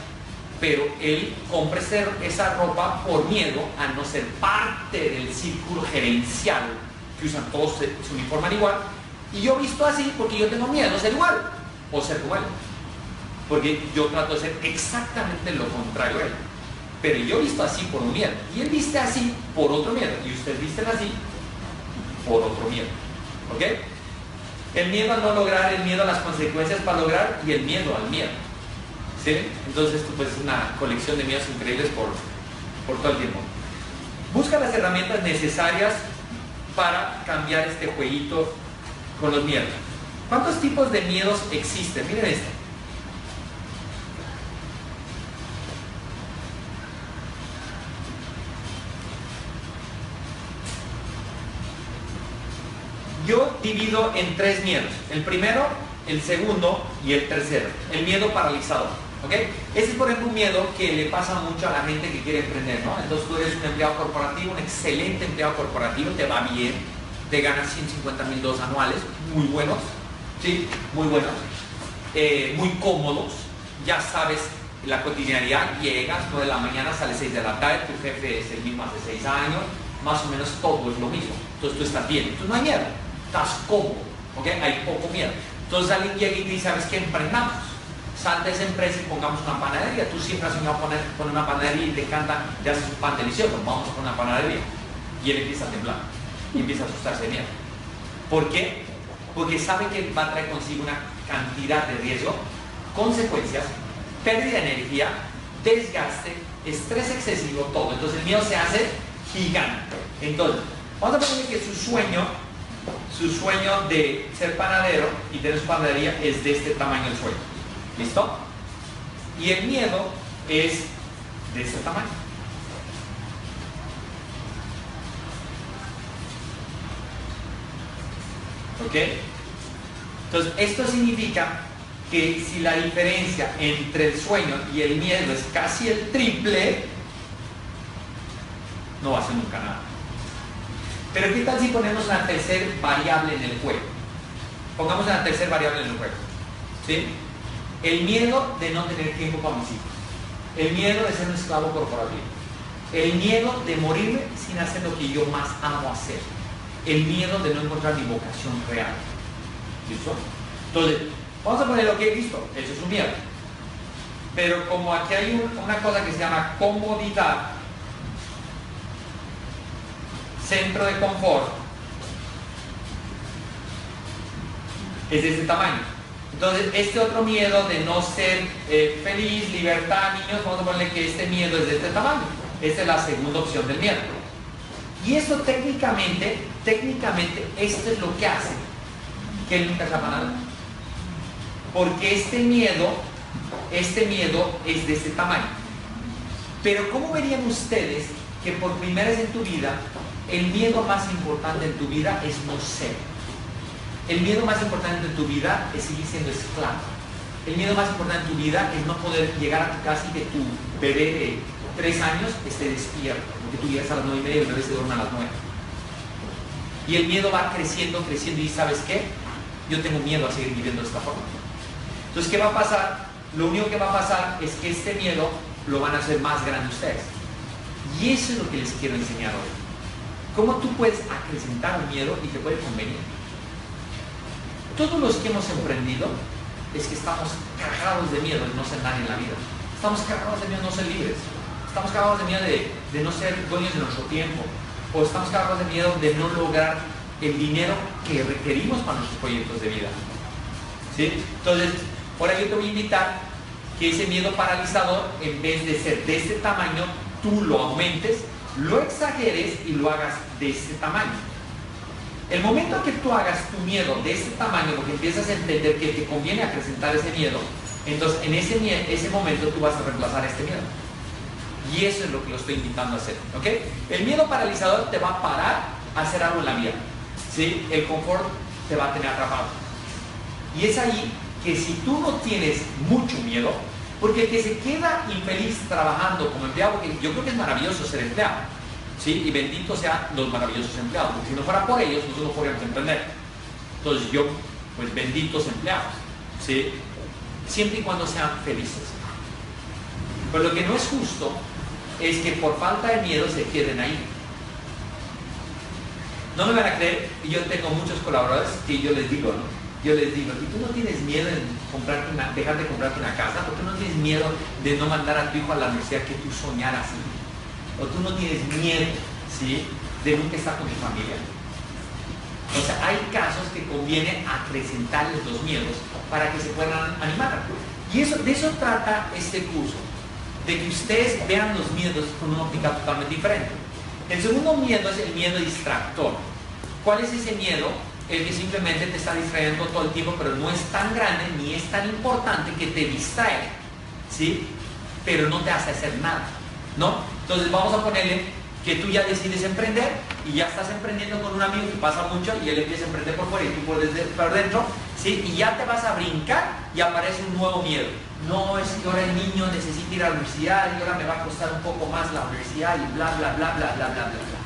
pero él compra esa ropa por miedo a no ser parte del círculo gerencial que usan todos, se uniforman igual. Y yo visto así porque yo tengo miedo a ser igual o ser como él, porque yo trato de ser exactamente lo contrario a él, pero yo visto así por un miedo y él viste así por otro miedo y ustedes visten así por otro miedo, ¿ok? El miedo a no lograr, el miedo a las consecuencias para lograr y el miedo al miedo, ¿sí? Entonces esto pues es una colección de miedos increíbles por todo el tiempo. Busca las herramientas necesarias para cambiar este jueguito con los miedos. ¿Cuántos tipos de miedos existen? Miren este. Yo divido en 3 miedos. El primero, el segundo y el tercero. El miedo paralizador. ¿Ok? Ese es, por ejemplo, un miedo que le pasa mucho a la gente que quiere emprender, ¿no? Entonces tú eres un empleado corporativo, un excelente empleado corporativo, te va bien, te ganas $150,000 anuales, muy buenos, ¿sí? Muy buenos, muy cómodos, ya sabes la cotidianidad, llegas 9 de la mañana, sales 6 de la tarde, tu jefe es el mismo hace 6 años, más o menos todo es lo mismo, entonces tú estás bien, entonces no hay miedo, estás cómodo, ¿ok? Hay poco miedo. Entonces alguien llega y te dice, ¿sabes qué? Emprendamos, salta de esa empresa y pongamos una panadería. Tú siempre has soñado poner una panadería y te encanta, te haces un pan delicioso, vamos a poner una panadería. Y él empieza a temblar y empieza a asustarse de miedo. ¿Por qué? Porque sabe que va a traer consigo una cantidad de riesgo, consecuencias, pérdida de energía, desgaste, estrés excesivo, todo. Entonces el miedo se hace gigante. Entonces, vamos a poner que su sueño de ser panadero y tener su panadería es de este tamaño el sueño. ¿Listo? Y el miedo es de ese tamaño. ¿Ok? Entonces, esto significa que si la diferencia entre el sueño y el miedo es casi el triple, no va a ser nunca nada. Pero ¿qué tal si ponemos una tercera variable en el juego? Pongamos una tercera variable en el juego. ¿Sí? El miedo de no tener tiempo para mis hijos. El miedo de ser un esclavo corporativo. El miedo de morirme sin hacer lo que yo más amo hacer. El miedo de no encontrar mi vocación real. ¿Listo? Entonces, vamos a poner lo que he visto. Eso es un miedo. Pero como aquí hay una cosa que se llama comodidad, centro de confort, es de ese tamaño. Entonces, este otro miedo de no ser feliz, libertad, niños, vamos a ponerle que este miedo es de este tamaño. Esta es la segunda opción del miedo. Y esto técnicamente, esto es lo que hace que él nunca sepa nada. Porque este miedo es de este tamaño. Pero ¿cómo verían ustedes que por primera vez en tu vida, el miedo más importante en tu vida es no ser? El miedo más importante en tu vida es seguir siendo esclavo. El miedo más importante en tu vida es no poder llegar a tu casa y que tu bebé de 3 años esté despierto, porque tú llegas a las 9:30 y el bebé se duerme a las 9. Y el miedo va creciendo y ¿sabes qué? Yo tengo miedo a seguir viviendo de esta forma. Entonces, ¿qué va a pasar? Lo único que va a pasar es que este miedo lo van a hacer más grande ustedes. Y eso es lo que les quiero enseñar hoy. Cómo tú puedes acrecentar un miedo y te puede convenir. Todos los que hemos emprendido es que estamos cagados de miedo de no ser nadie en la vida. Estamos cagados de miedo de no ser libres. Estamos cagados de miedo de no ser dueños de nuestro tiempo. O estamos cagados de miedo de no lograr el dinero que requerimos para nuestros proyectos de vida. ¿Sí? Entonces, ahora yo te voy a invitar que ese miedo paralizador, en vez de ser de este tamaño, tú lo aumentes, lo exageres y lo hagas de este tamaño. El momento que tú hagas tu miedo de este tamaño, porque empiezas a entender que te conviene acrecentar ese miedo, entonces en ese momento tú vas a reemplazar este miedo. Y eso es lo que lo estoy invitando a hacer. ¿Ok? El miedo paralizador te va a parar a hacer algo en la vida. ¿Sí? El confort te va a tener atrapado. Y es ahí que si tú no tienes mucho miedo, porque el que se queda infeliz trabajando como empleado, porque yo creo que es maravilloso ser empleado, ¿sí? Y bendito sean los maravillosos empleados, porque si no fuera por ellos, nosotros no podríamos emprender. Entonces yo, pues benditos empleados, ¿sí? Siempre y cuando sean felices. Pero lo que no es justo es que por falta de miedo se queden ahí. No me van a creer, y yo tengo muchos colaboradores que yo les digo, ¿no? Yo les digo, ¿y tú no tienes miedo en dejar de comprarte una casa? ¿O tú no tienes miedo de no mandar a tu hijo a la universidad que tú soñaras? ¿O tú no tienes miedo, ¿sí?, de nunca estar con tu familia? O sea, hay casos que conviene acrecentarles los miedos para que se puedan animar. Y de eso trata este curso, de que ustedes vean los miedos con una óptica totalmente diferente. El segundo miedo es el miedo distractor. ¿Cuál es ese miedo? El que simplemente te está distrayendo todo el tiempo, pero no es tan grande ni es tan importante que te distrae, ¿sí? Pero no te hace hacer nada, ¿no? Entonces vamos a ponerle que tú ya decides emprender y ya estás emprendiendo con un amigo que pasa mucho y él empieza a emprender por fuera y tú por dentro, ¿sí? Y ya te vas a brincar y aparece un nuevo miedo. No, es que ahora el niño necesita ir a la universidad y ahora me va a costar un poco más la universidad y bla, bla, bla, bla, bla, bla, bla.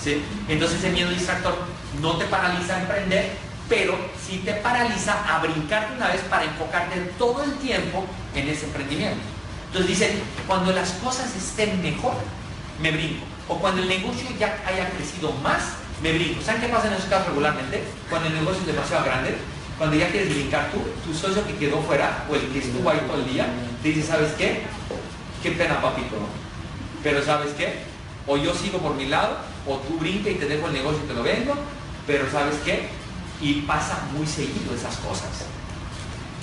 ¿Sí? Entonces el miedo distractor no te paraliza a emprender, pero sí te paraliza a brincarte una vez para enfocarte todo el tiempo en ese emprendimiento. Entonces dicen, cuando las cosas estén mejor, me brinco. O cuando el negocio ya haya crecido más, me brinco. ¿Saben qué pasa en esos casos regularmente? Cuando el negocio es demasiado grande, cuando ya quieres brincar tú, tu socio que quedó fuera, o el que estuvo ahí todo el día, te dice, ¿sabes qué? Qué pena, papito. Pero ¿sabes qué? O yo sigo por mi lado, o tú brinca y te dejo el negocio y te lo vendo, pero ¿sabes qué? Y pasa muy seguido esas cosas.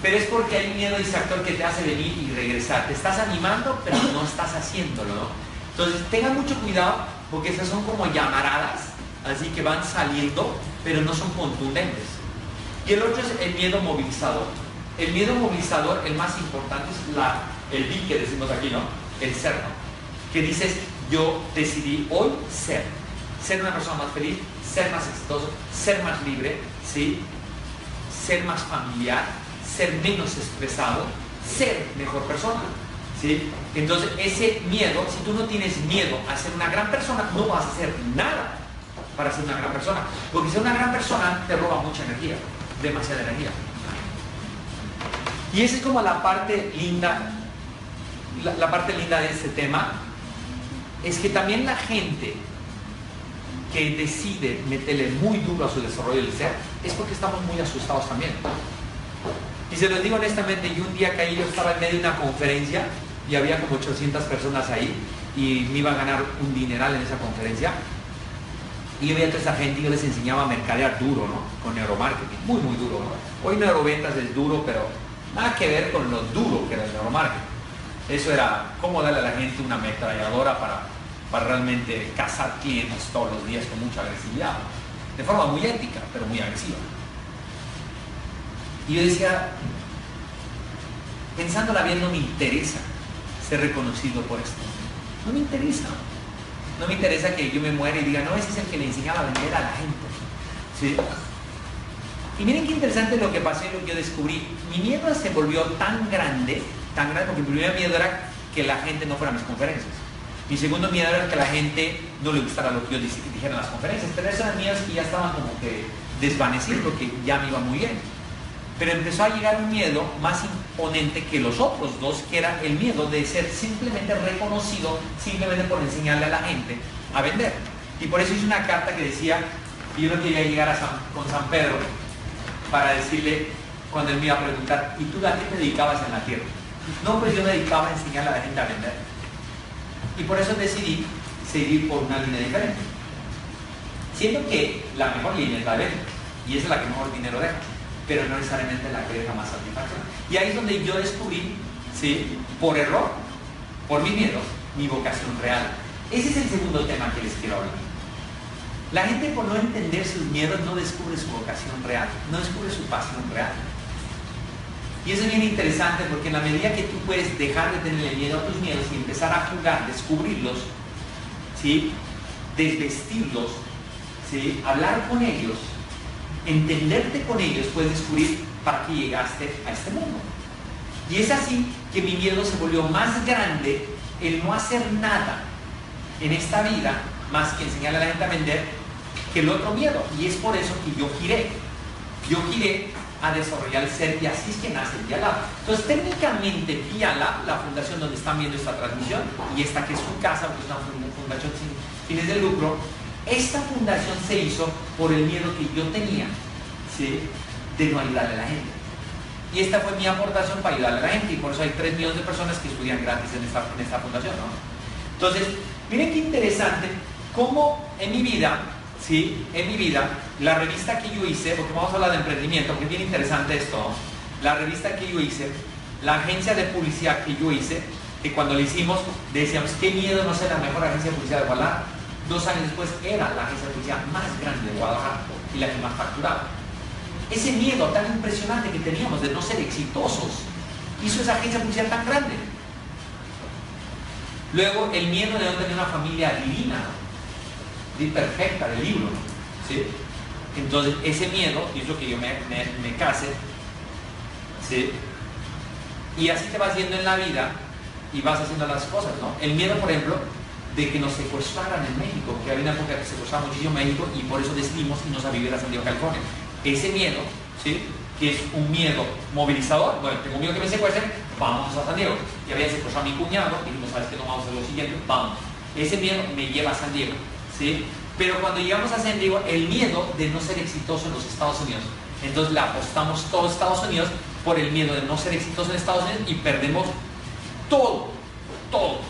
Pero es porque hay un miedo distractor que te hace venir y regresar. Te estás animando, pero no estás haciéndolo, ¿no? Entonces, tengan mucho cuidado, porque esas son como llamaradas, así que van saliendo, pero no son contundentes. Y el otro es el miedo movilizador. El miedo movilizador, el más importante, es el vi que decimos aquí, ¿no? El ser, ¿no? Que dices, yo decidí hoy ser una persona más feliz, ser más exitoso, ser más libre, ¿sí? Ser más familiar, ser menos estresado, ser mejor persona, ¿sí? Entonces ese miedo, si tú no tienes miedo a ser una gran persona, no vas a hacer nada para ser una gran persona, porque ser una gran persona te roba mucha energía, demasiada energía. Y esa es como la parte linda, la parte linda de este tema, es que también la gente que decide meterle muy duro a su desarrollo del ser, es porque estamos muy asustados también. Y se los digo honestamente, yo un día caí, yo estaba en medio de una conferencia y había como 800 personas ahí y me iba a ganar un dineral en esa conferencia. Y yo veía a toda esa gente y yo les enseñaba a mercadear duro, ¿no? Con neuromarketing, muy duro, ¿no? Hoy neuroventas es duro, pero nada que ver con lo duro que era el neuromarketing. Eso era cómo darle a la gente una ametralladora para realmente cazar clientes todos los días con mucha agresividad, de forma muy ética, pero muy agresiva. Y yo decía, pensándola bien, no me interesa ser reconocido por esto. No me interesa. No me interesa que yo me muera y diga, no, ese es el que le enseñaba a vender a la gente. ¿Sí? Y miren qué interesante lo que pasó y lo que yo descubrí. Mi miedo se volvió tan grande, porque mi primer miedo era que la gente no fuera a mis conferencias. Mi segundo miedo era que la gente no le gustara lo que yo dijera en las conferencias. Pero esos eran miedos que ya estaban como que desvanecidos, porque ya me iba muy bien. Pero empezó a llegar un miedo más imponente que los otros dos, que era el miedo de ser simplemente reconocido, simplemente por enseñarle a la gente a vender. Y por eso hice una carta que decía, y yo no quería llegar con San Pedro para decirle, cuando él me iba a preguntar, ¿y tú a qué te dedicabas en la tierra? No, pues yo me dedicaba a enseñarle a la gente a vender. Y por eso decidí seguir por una línea diferente. Siento que la mejor línea es la de venta, y esa es la que mejor dinero deja, pero no necesariamente la que deja más satisfacción. Y ahí es donde yo descubrí, ¿sí? Por error, por mi miedo, mi vocación real. Ese es el segundo tema que les quiero hablar. La gente, por no entender sus miedos, no descubre su vocación real, no descubre su pasión real. Y eso es bien interesante, porque en la medida que tú puedes dejar de tenerle miedo a tus miedos y empezar a jugar, descubrirlos, ¿sí? Desvestirlos, ¿sí? Hablar con ellos, entenderte con ellos, puedes descubrir para qué llegaste a este mundo. Y es así que mi miedo se volvió más grande, el no hacer nada en esta vida, más que enseñarle a la gente a vender, que el otro miedo. Y es por eso que yo giré a desarrollar el ser, y así es que nace el Vialab. Entonces, técnicamente Vialab, la fundación donde están viendo esta transmisión, y esta que es su casa, porque es una fundación sin fines de lucro, esta fundación se hizo por el miedo que yo tenía, ¿sí? De no ayudarle a la gente. Y esta fue mi aportación para ayudarle a la gente, y por eso hay 3 millones de personas que estudian gratis en esta fundación, ¿no? Entonces, miren qué interesante cómo en mi vida, ¿sí? En mi vida, la revista que yo hice, porque vamos a hablar de emprendimiento, porque es bien interesante esto, ¿no? La revista que yo hice, la agencia de publicidad que yo hice, que cuando la hicimos decíamos, qué miedo no ser la mejor agencia de publicidad de Guadalajara. 2 años después era la agencia de publicidad más grande de Guadalajara y la que más facturaba. Ese miedo tan impresionante que teníamos de no ser exitosos hizo esa agencia de publicidad tan grande. Luego el miedo de no tener una familia divina, perfecta, del libro, ¿sí? Entonces ese miedo hizo que yo me case, ¿sí? Y así te vas yendo en la vida y vas haciendo las cosas, ¿no? El miedo, por ejemplo, de que nos secuestraran en México, que había una época que secuestraba muchísimo México, y por eso decidimos irnos a vivir a San Diego, California. Ese miedo, ¿sí? Que es un miedo movilizador. Bueno, tengo miedo que me secuestren, vamos a San Diego. Y había secuestrado a mi cuñado, y dijimos, ¿sabes qué? No vamos a hacer lo siguiente, vamos. Ese miedo me lleva a San Diego, ¿sí? Pero cuando llegamos a San Diego, el miedo de no ser exitoso en los Estados Unidos. Entonces le apostamos todo a Estados Unidos por el miedo de no ser exitoso en Estados Unidos, y perdemos todo,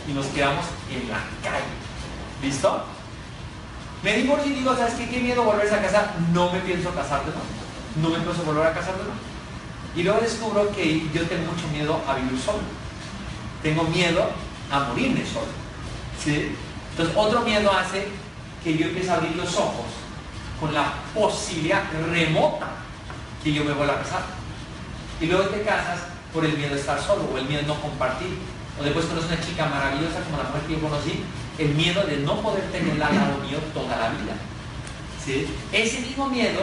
y nos quedamos en la calle. ¿Listo? Me divorcio y digo, ¿sabes qué? ¿Qué miedo volverse a casar? No me pienso casar de nuevo. No me pienso volver a casar de nuevo. Y luego descubro que yo tengo mucho miedo a vivir solo. Tengo miedo a morirme solo, ¿sí? Entonces otro miedo hace que yo empiece a abrir los ojos con la posibilidad remota que yo me vuelva a casar. Y luego te casas por el miedo a estar solo o el miedo a no compartir. O después conoces una chica maravillosa como la mujer que yo conocí, el miedo de no poder tenerla al lado mío toda la vida. ¿Sí? Ese mismo miedo,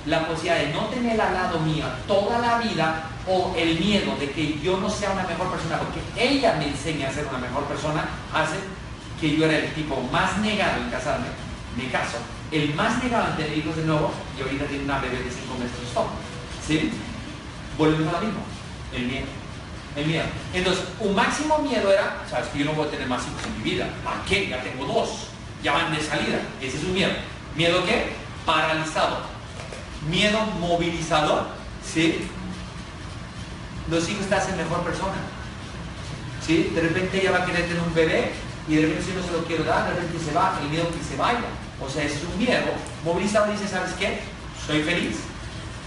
la posibilidad de no tenerla al lado mío toda la vida, o el miedo de que yo no sea una mejor persona porque ella me enseña a ser una mejor persona, hace que yo era el tipo más negado en casarme, me caso, el más negado en tener hijos de nuevo, y ahorita tiene una bebé de 5 meses top. ¿Sí? Volvemos a lo mismo, el miedo. El miedo. Entonces, un máximo miedo era, sabes que yo no voy a tener más hijos en mi vida. ¿Para qué? Ya tengo 2. Ya van de salida. Ese es un miedo. ¿Miedo qué? Paralizado. Miedo movilizador. ¿Sí? Los hijos te hacen mejor persona. ¿Sí? De repente ella va a querer tener un bebé y de repente si yo no se lo quiero dar, de repente se va, el miedo que se vaya. O sea, ese es un miedo. Movilizador dice, ¿sabes qué? Soy feliz.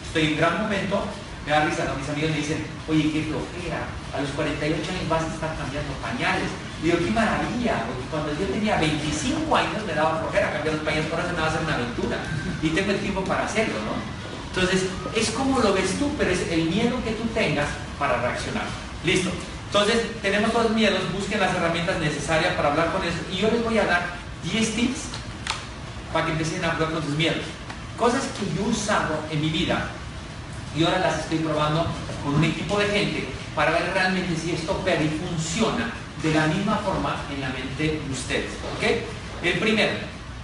Estoy en gran momento. Me da risa, ¿no? Mis amigos me dicen, oye, qué flojera, a los 48 años vas a estar cambiando pañales. Y digo, qué maravilla, porque cuando yo tenía 25 años me daba flojera cambiar los pañales, por eso me va a hacer una aventura. Y tengo el tiempo para hacerlo, ¿no? Entonces, es como lo ves tú, pero es el miedo que tú tengas para reaccionar. Listo. Entonces, tenemos todos los miedos, busquen las herramientas necesarias para hablar con eso. Y yo les voy a dar 10 tips para que empiecen a hablar con sus miedos. Cosas que yo he usado en mi vida y ahora las estoy probando con un equipo de gente para ver realmente si esto opera y funciona de la misma forma en la mente de ustedes. ¿Ok?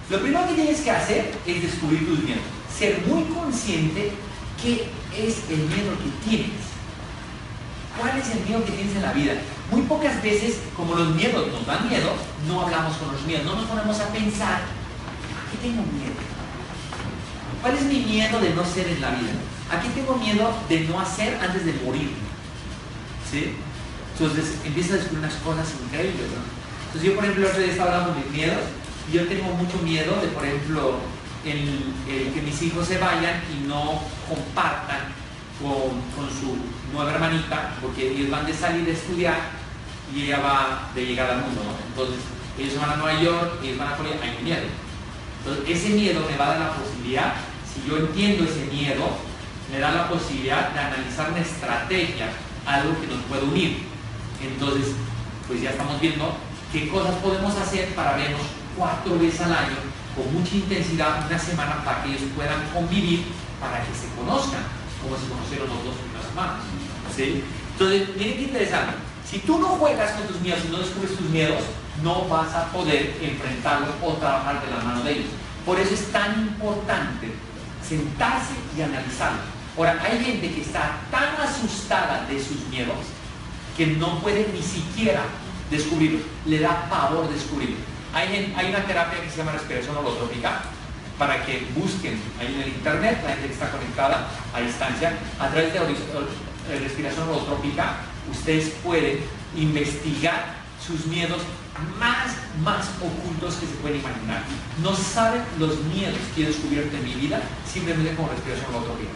Lo primero que tienes que hacer es descubrir tus miedos. Ser muy consciente qué es el miedo que tienes. ¿Cuál es el miedo que tienes en la vida? Muy pocas veces, como los miedos nos dan miedo, no hablamos con los miedos, no nos ponemos a pensar, ¿a qué tengo miedo? ¿Cuál es mi miedo de no ser en la vida? Aquí tengo miedo de no hacer antes de morir. ¿Sí? Entonces empiezas a descubrir unas cosas increíbles, ¿no? Entonces yo, por ejemplo, el otro día estaba hablando de mis miedos y yo tengo mucho miedo de, por ejemplo, el que mis hijos se vayan y no compartan con su nueva hermanita, porque ellos van de salir de estudiar y ella va de llegar al mundo, ¿no? Entonces ellos van a Nueva York, ellos van a Corea, hay un miedo. Entonces ese miedo me va a dar la posibilidad, si yo entiendo ese miedo, me da la posibilidad de analizar una estrategia, algo que nos puede unir. Entonces, pues ya estamos viendo qué cosas podemos hacer para vernos 4 veces al año con mucha intensidad, una semana, para que ellos puedan convivir, para que se conozcan, como se conocieron los 2 primeras semanas. ¿Sí? Entonces, miren qué interesante. Si tú no juegas con tus miedos y no descubres tus miedos, no vas a poder enfrentarlos o trabajar de la mano de ellos. Por eso es tan importante sentarse y analizarlo. Ahora, hay gente que está tan asustada de sus miedos que no puede ni siquiera descubrirlos. Le da pavor descubrirlos. Hay una terapia que se llama respiración holotrópica para que busquen ahí en el internet, la gente que está conectada a distancia, a través de respiración holotrópica, ustedes pueden investigar sus miedos más ocultos que se pueden imaginar. No saben los miedos que he descubierto en mi vida simplemente con respiración holotrópica.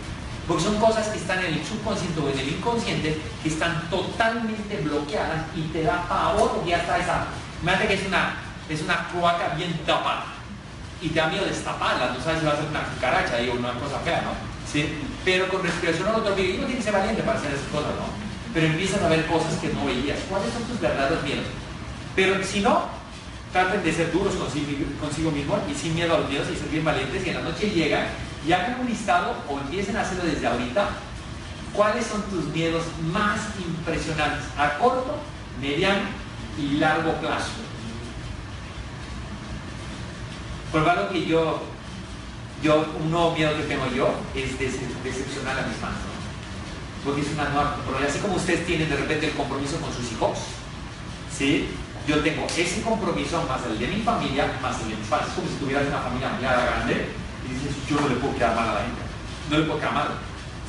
Porque son cosas que están en el subconsciente o en el inconsciente que están totalmente bloqueadas y te da pavor porque ya está esa. Imagínate que es una cloaca bien tapada y te da miedo destaparla, no sabes si va a ser una cucaracha o una cosa fea, ¿no? ¿Sí? Pero con respiración holotrópica, y uno tiene que ser valiente para hacer esas cosas, ¿no? Pero empiezas a ver cosas que no veías. ¿Cuáles son tus verdaderos miedos? Pero si no, traten de ser duros consigo mismo y sin miedo a los miedos y ser bien valientes, y en la noche llegan y hagan un listado o empiecen a hacerlo desde ahorita. ¿Cuáles son tus miedos más impresionantes a corto, mediano y largo plazo? Por algo que un nuevo miedo que tengo yo es decepcionar a mis fans, ¿no? Porque es una nueva, porque así como ustedes tienen de repente el compromiso con sus hijos, ¿sí? Yo tengo ese compromiso más el de mi familia, más el de mis fans. Es como si tuvieras una familia muy grande y dices, yo no le puedo quedar mal a la gente, no le puedo quedar mal,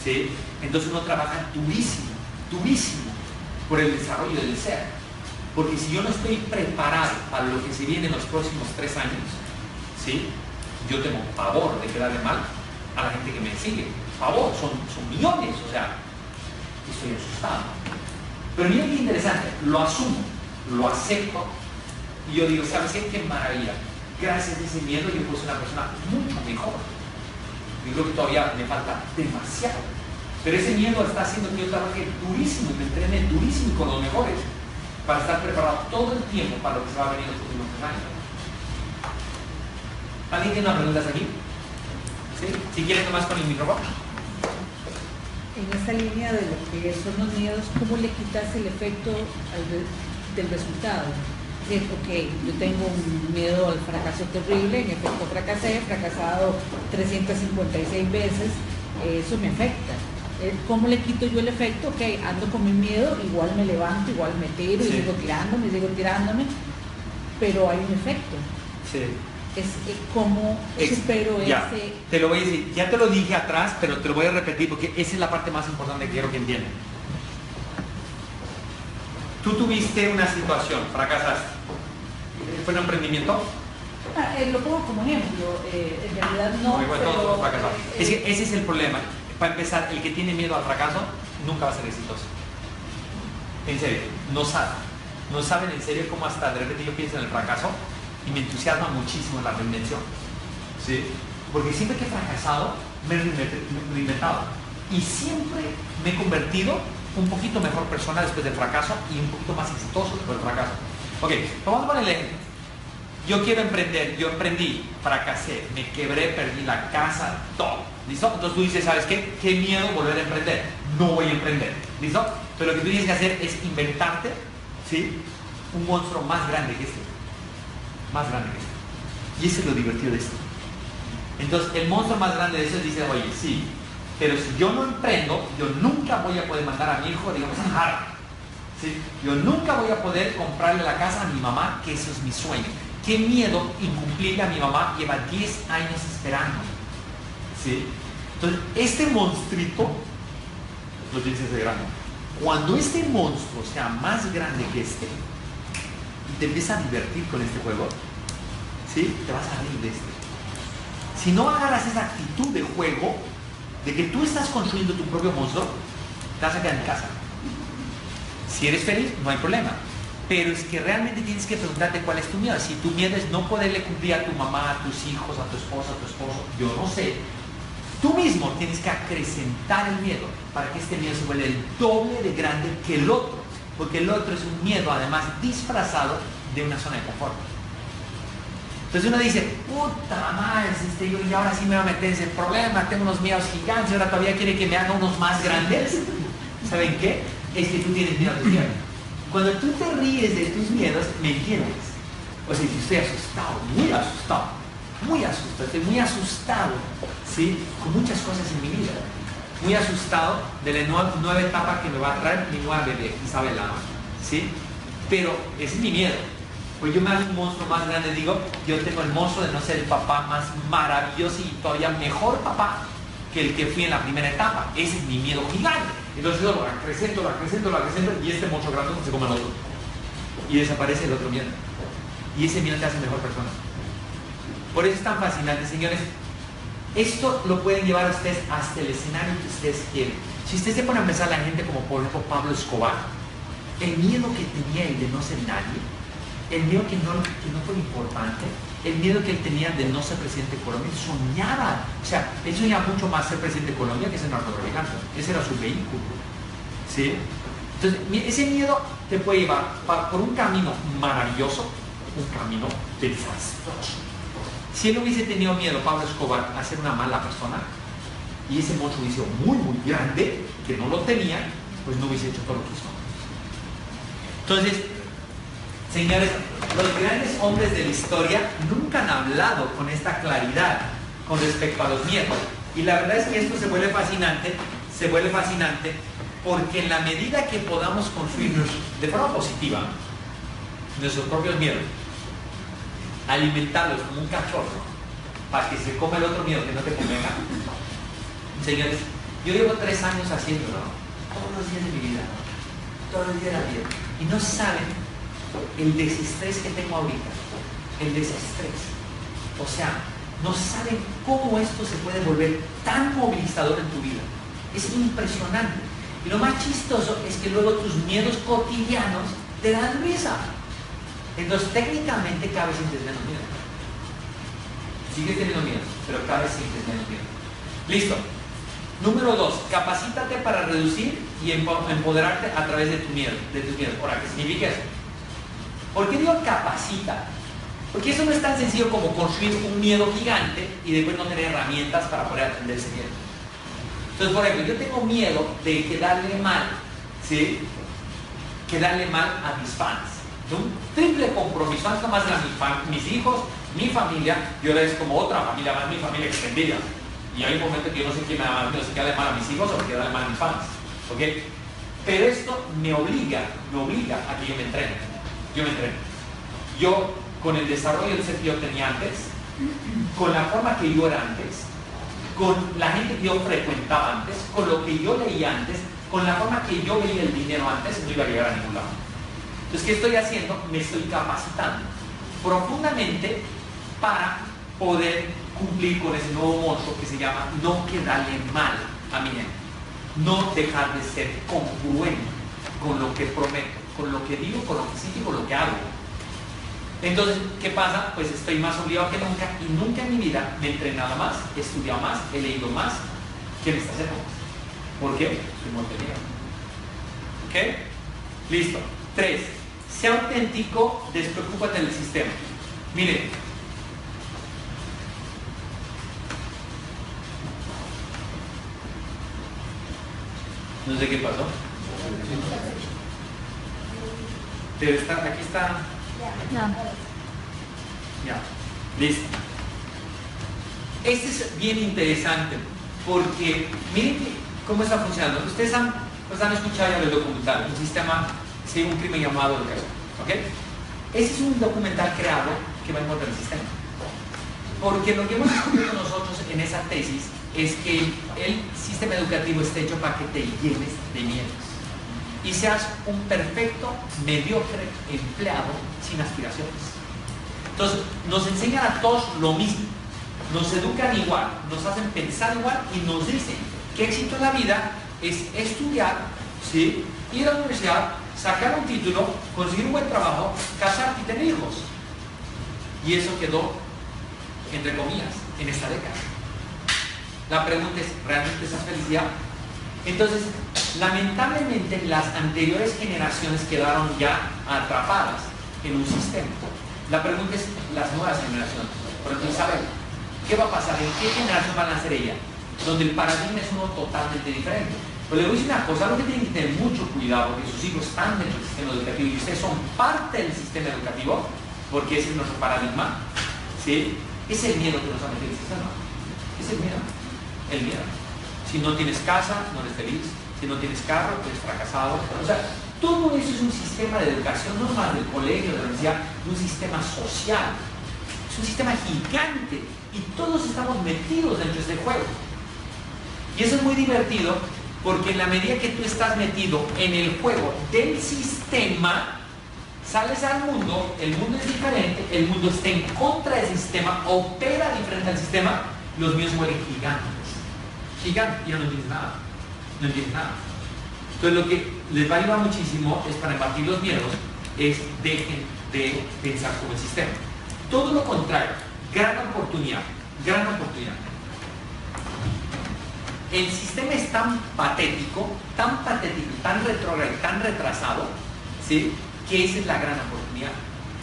¿sí? Entonces uno trabaja durísimo por el desarrollo del ser, porque si yo no estoy preparado para lo que se viene en los próximos 3 años, ¿sí? Yo tengo pavor de quedarle mal a la gente que me sigue, pavor, son millones, o sea, estoy asustado. Pero miren qué interesante, lo asumo, lo acepto y yo digo, ¿sabes qué? Qué maravilla. Gracias a ese miedo yo puedo ser una persona mucho mejor. Yo creo que todavía me falta demasiado. Pero ese miedo está haciendo que yo trabaje durísimo y me entrene durísimo con los mejores para estar preparado todo el tiempo para lo que se va a venir en los próximos 3 años. ¿Alguien tiene unas preguntas aquí? ¿Sí? Si quieren nomás con el micrófono. En esta línea de lo que son los miedos, ¿cómo le quitas el efecto del resultado? Es ok, yo tengo un miedo al fracaso terrible, en efecto fracasé, he fracasado 356 veces, eso me afecta. ¿Cómo le quito yo el efecto? Ok, ando con mi miedo, igual me levanto, igual me tiro, y sigo tirándome, pero hay un efecto. Sí. ¿Cómo supero ya, ese? te lo voy a decir, ya te lo dije atrás, pero te lo voy a repetir porque esa es la parte más importante que quiero que entiendan. Tú tuviste una situación, fracasaste. ¿Fue un emprendimiento? Lo pongo como ejemplo, en realidad no, Muy bueno, todos pero... fracasaron. Es que ese es el problema. Para empezar, el que tiene miedo al fracaso nunca va a ser exitoso. En serio, no saben. No saben en serio cómo hasta de repente yo pienso en el fracaso y me entusiasma muchísimo la reinvención. ¿Sí? Porque siempre que he fracasado, me he reinventado. Y siempre me he convertido un poquito mejor persona después del fracaso y un poquito más exitoso después del fracaso. Ok, vamos a poner el ejemplo. Yo quiero emprender, yo emprendí, fracasé, me quebré, perdí la casa, todo. ¿Listo? Entonces tú dices, ¿sabes qué? Qué miedo volver a emprender. No voy a emprender. ¿Listo? Pero lo que tú tienes que hacer es inventarte, ¿sí?, un monstruo más grande que este. Más grande que este. Y eso es lo divertido de esto. Entonces el monstruo más grande de eso dice, oye, sí, pero si yo no emprendo, yo nunca voy a poder mandar a mi hijo, digamos, a Harvard. ¿Sí? Yo nunca voy a poder comprarle la casa a mi mamá, que eso es mi sueño. Qué miedo incumplirle a mi mamá, lleva 10 años esperando. ¿Sí? Entonces, este monstruito lo tienes que hacer grande. Cuando este monstruo sea más grande que este, y te empiezas a divertir con este juego, ¿sí?, te vas a reír de este. Si no agarras esa actitud de juego, de que tú estás construyendo tu propio monstruo, te vas a quedar en casa. Si eres feliz, no hay problema. Pero es que realmente tienes que preguntarte cuál es tu miedo. Si tu miedo es no poderle cumplir a tu mamá, a tus hijos, a tu esposa, a tu esposo, yo no sé. Tú mismo tienes que acrecentar el miedo para que este miedo se vuelva el doble de grande que el otro. Porque el otro es un miedo, además, disfrazado de una zona de confort. Entonces uno dice, puta madre, y ahora sí me va a meter ese problema, tengo unos miedos gigantes, ahora todavía quiere que me haga unos más grandes. ¿Saben qué? Es que tú tienes miedo a tus miedos. Cuando tú te ríes de tus miedos, me entiendes. O sea, si estoy asustado, estoy muy asustado, ¿sí?, con muchas cosas en mi vida. Muy asustado de la nueva etapa que me va a traer mi nueva bebé, Isabela, ¿sí? Pero ese es mi miedo. Pues yo me hago un monstruo más grande, digo, yo tengo el monstruo de no ser el papá más maravilloso y todavía mejor papá que el que fui en la primera etapa. Ese es mi miedo gigante. Entonces yo lo acrecento y este monstruo grande se come el otro. Y desaparece el otro miedo. Y ese miedo te hace mejor persona. Por eso es tan fascinante, señores. Esto lo pueden llevar a ustedes hasta el escenario que ustedes quieren. Si ustedes se ponen a pensar la gente como por ejemplo Pablo Escobar, el miedo que tenía él de no ser nadie, el miedo que no fue importante, el miedo que él tenía de no ser presidente de Colombia, él soñaba, o sea, él soñaba mucho más ser presidente de Colombia que ser narcotraficante. Ese era su vehículo, ¿sí? Entonces, ese miedo te puede llevar por un camino maravilloso, un camino desastroso. Si él hubiese tenido miedo, Pablo Escobar, a ser una mala persona, y ese monstruo hubiese sido muy, muy grande, que no lo tenía, pues no hubiese hecho todo lo que hizo. Entonces, señores, los grandes hombres de la historia nunca han hablado con esta claridad con respecto a los miedos. Y la verdad es que esto se vuelve fascinante porque en la medida que podamos construirnos de forma positiva nuestros propios miedos, alimentarlos como un cachorro para que se coma el otro miedo que no te convenga. Señores, yo llevo 3 años haciéndolo, todos los días de mi vida, todos los días de la vida, y no saben el desestrés que tengo ahorita, el desestrés. O sea, no saben cómo esto se puede volver tan movilizador en tu vida. Es impresionante. Y lo más chistoso es que luego tus miedos cotidianos te dan risa. Entonces, técnicamente cada vez sientes menos miedo. Sigues teniendo miedo, pero cada vez sientes menos miedo. Listo. Número 2, capacítate para reducir y empoderarte a través de tus miedos. Ahora, ¿qué significa eso? ¿Por qué digo capacita? Porque eso no es tan sencillo como construir un miedo gigante y después no tener herramientas para poder atender ese miedo. Entonces, por ejemplo, yo tengo miedo de quedarle mal, ¿sí? Quedarle mal a mis fans. Un triple compromiso, no más de mis hijos, mi familia, y ahora es como otra familia más, mi familia extendida. Y hay un momento que yo no sé quién me da más miedo, si quedarle mal a mis hijos o quedarle mal a mis fans. ¿Ok? Pero esto me obliga a que yo me entrene. Yo, con el desarrollo del ser que yo tenía antes, con la forma que yo era antes, con la gente que yo frecuentaba antes, con lo que yo leía antes, con la forma que yo veía el dinero antes, no iba a llegar a ningún lado. Entonces, ¿qué estoy haciendo? Me estoy capacitando profundamente para poder cumplir con ese nuevo monstruo que se llama no quedarle mal a mi gente. No dejar de ser congruente con lo que prometo, con lo que digo, con lo que siento y con lo que hago. Entonces, ¿qué pasa? Pues estoy más obligado que nunca y nunca en mi vida me he entrenado más, he estudiado más, he leído más que en estas épocas. ¿Por qué? Soy montevideo. ¿Ok? Listo. 3. Sé auténtico, despreocúpate del sistema. Miren. No sé qué pasó. Debe estar, aquí está. Ya, listo. Este es bien interesante porque miren cómo está funcionando. Ustedes han escuchado ya del documental, un sistema, sí, un crimen llamado educación. ¿Ok? Ese es un documental creado que va en contra del sistema. Porque lo que hemos descubierto nosotros en esa tesis es que el sistema educativo está hecho para que te llenes de miedos y seas un perfecto, mediocre empleado sin aspiraciones. Entonces, nos enseñan a todos lo mismo, nos educan igual, nos hacen pensar igual y nos dicen que éxito en la vida es estudiar, ¿sí? Ir a la universidad, sacar un título, conseguir un buen trabajo, casarte y tener hijos. Y eso quedó, entre comillas, en esta década. La pregunta es, ¿realmente esa es felicidad? Entonces, lamentablemente las anteriores generaciones quedaron ya atrapadas en un sistema. La pregunta es, las nuevas generaciones, por ejemplo, Isabel, ¿qué va a pasar? ¿En qué generación van a nacer ella? Donde el paradigma es uno totalmente diferente. Pero le voy a decir una cosa, algo que tienen que tener mucho cuidado, porque sus hijos están dentro del sistema educativo y ustedes son parte del sistema educativo, porque ese es nuestro paradigma, ¿sí? Es el miedo que nos ha metido el sistema. Es el miedo. El miedo. Si no tienes casa, no eres feliz. Si no tienes carro, eres fracasado. O sea, todo eso es un sistema de educación, no más del colegio, de la universidad, un sistema social. Es un sistema gigante y todos estamos metidos dentro de este juego. Y eso es muy divertido porque en la medida que tú estás metido en el juego del sistema, sales al mundo, el mundo es diferente, el mundo está en contra del sistema, opera diferente al sistema, los míos mueren gigantes. Gigantes, ya no entiendes nada. No entiendes nada. Entonces lo que les va a ayudar muchísimo es para combatir los miedos, es dejen de pensar como el sistema. Todo lo contrario, gran oportunidad, gran oportunidad. El sistema es tan patético, tan retrógrado, tan retrasado, ¿sí? Que esa es la gran oportunidad.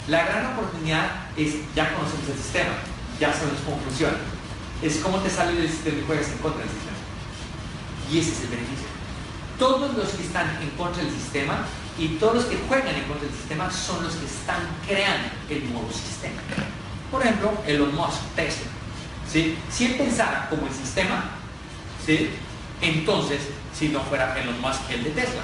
La gran oportunidad es, ya conocemos el sistema, ya sabemos cómo funciona. Es cómo te sale del sistema y juegas en contra del sistema. Y ese es el beneficio. Todos los que están en contra del sistema y todos los que juegan en contra del sistema son los que están creando el nuevo sistema. Por ejemplo, Elon Musk, Tesla. ¿Sí? Si él pensara como el sistema, ¿sí? Entonces, si no fuera Elon Musk el de Tesla,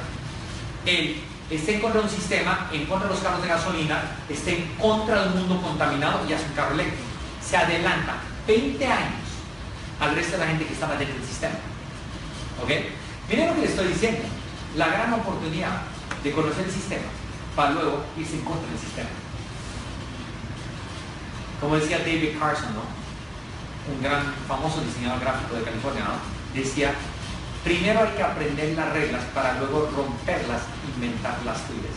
él está en contra de un sistema, en contra de los carros de gasolina, está en contra del mundo contaminado y hace un carro eléctrico. Se adelanta 20 años al resto de la gente que estaba dentro del sistema. ¿Ok? Miren lo que les estoy diciendo. La gran oportunidad de conocer el sistema para luego irse en contra del sistema. Como decía David Carson, ¿no? Un gran famoso diseñador gráfico de California, ¿no? Decía, primero hay que aprender las reglas para luego romperlas, inventar las tuyas.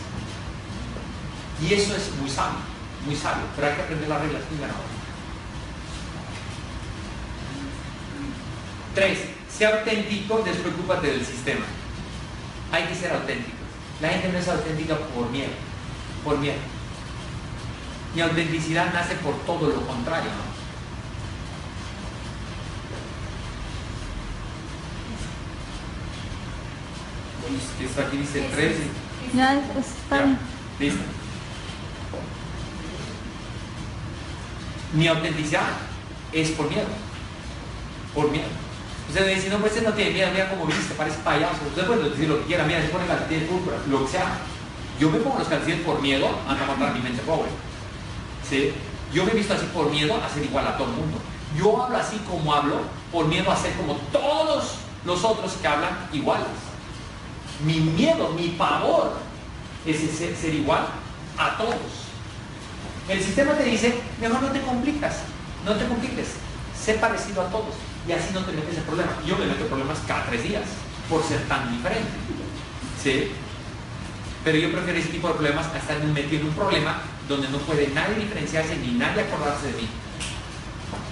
Y eso es muy sabio, pero hay que aprender las reglas primero. 3. Sea auténtico, despreocúpate del sistema. Hay que ser auténticos. La gente no es auténtica por miedo, por miedo. Mi autenticidad nace por todo lo contrario, ¿no? Esto aquí dice 3. Ya, está Ya, bien. listo. Mi autenticidad es por miedo. Por miedo. Usted me dice, no, pues no tiene miedo, mira cómo viste, parece payaso. Usted puede decir lo que quiera, mira, se pone calcetines púrpura, lo que sea. Yo me pongo los calcetines por miedo a no matar mi mente pobre. ¿Sí? Yo me he visto así por miedo a ser igual a todo el mundo. Yo hablo así como hablo por miedo a ser como todos los otros que hablan iguales. Mi miedo, mi pavor es ser igual a todos. El sistema te dice, mejor no te compliques, sé parecido a todos y así no te metes en problemas. Yo me meto en problemas cada 3 días por ser tan diferente, ¿sí? Pero yo prefiero ese tipo de problemas a estar metido en un problema donde no puede nadie diferenciarse ni nadie acordarse de mí.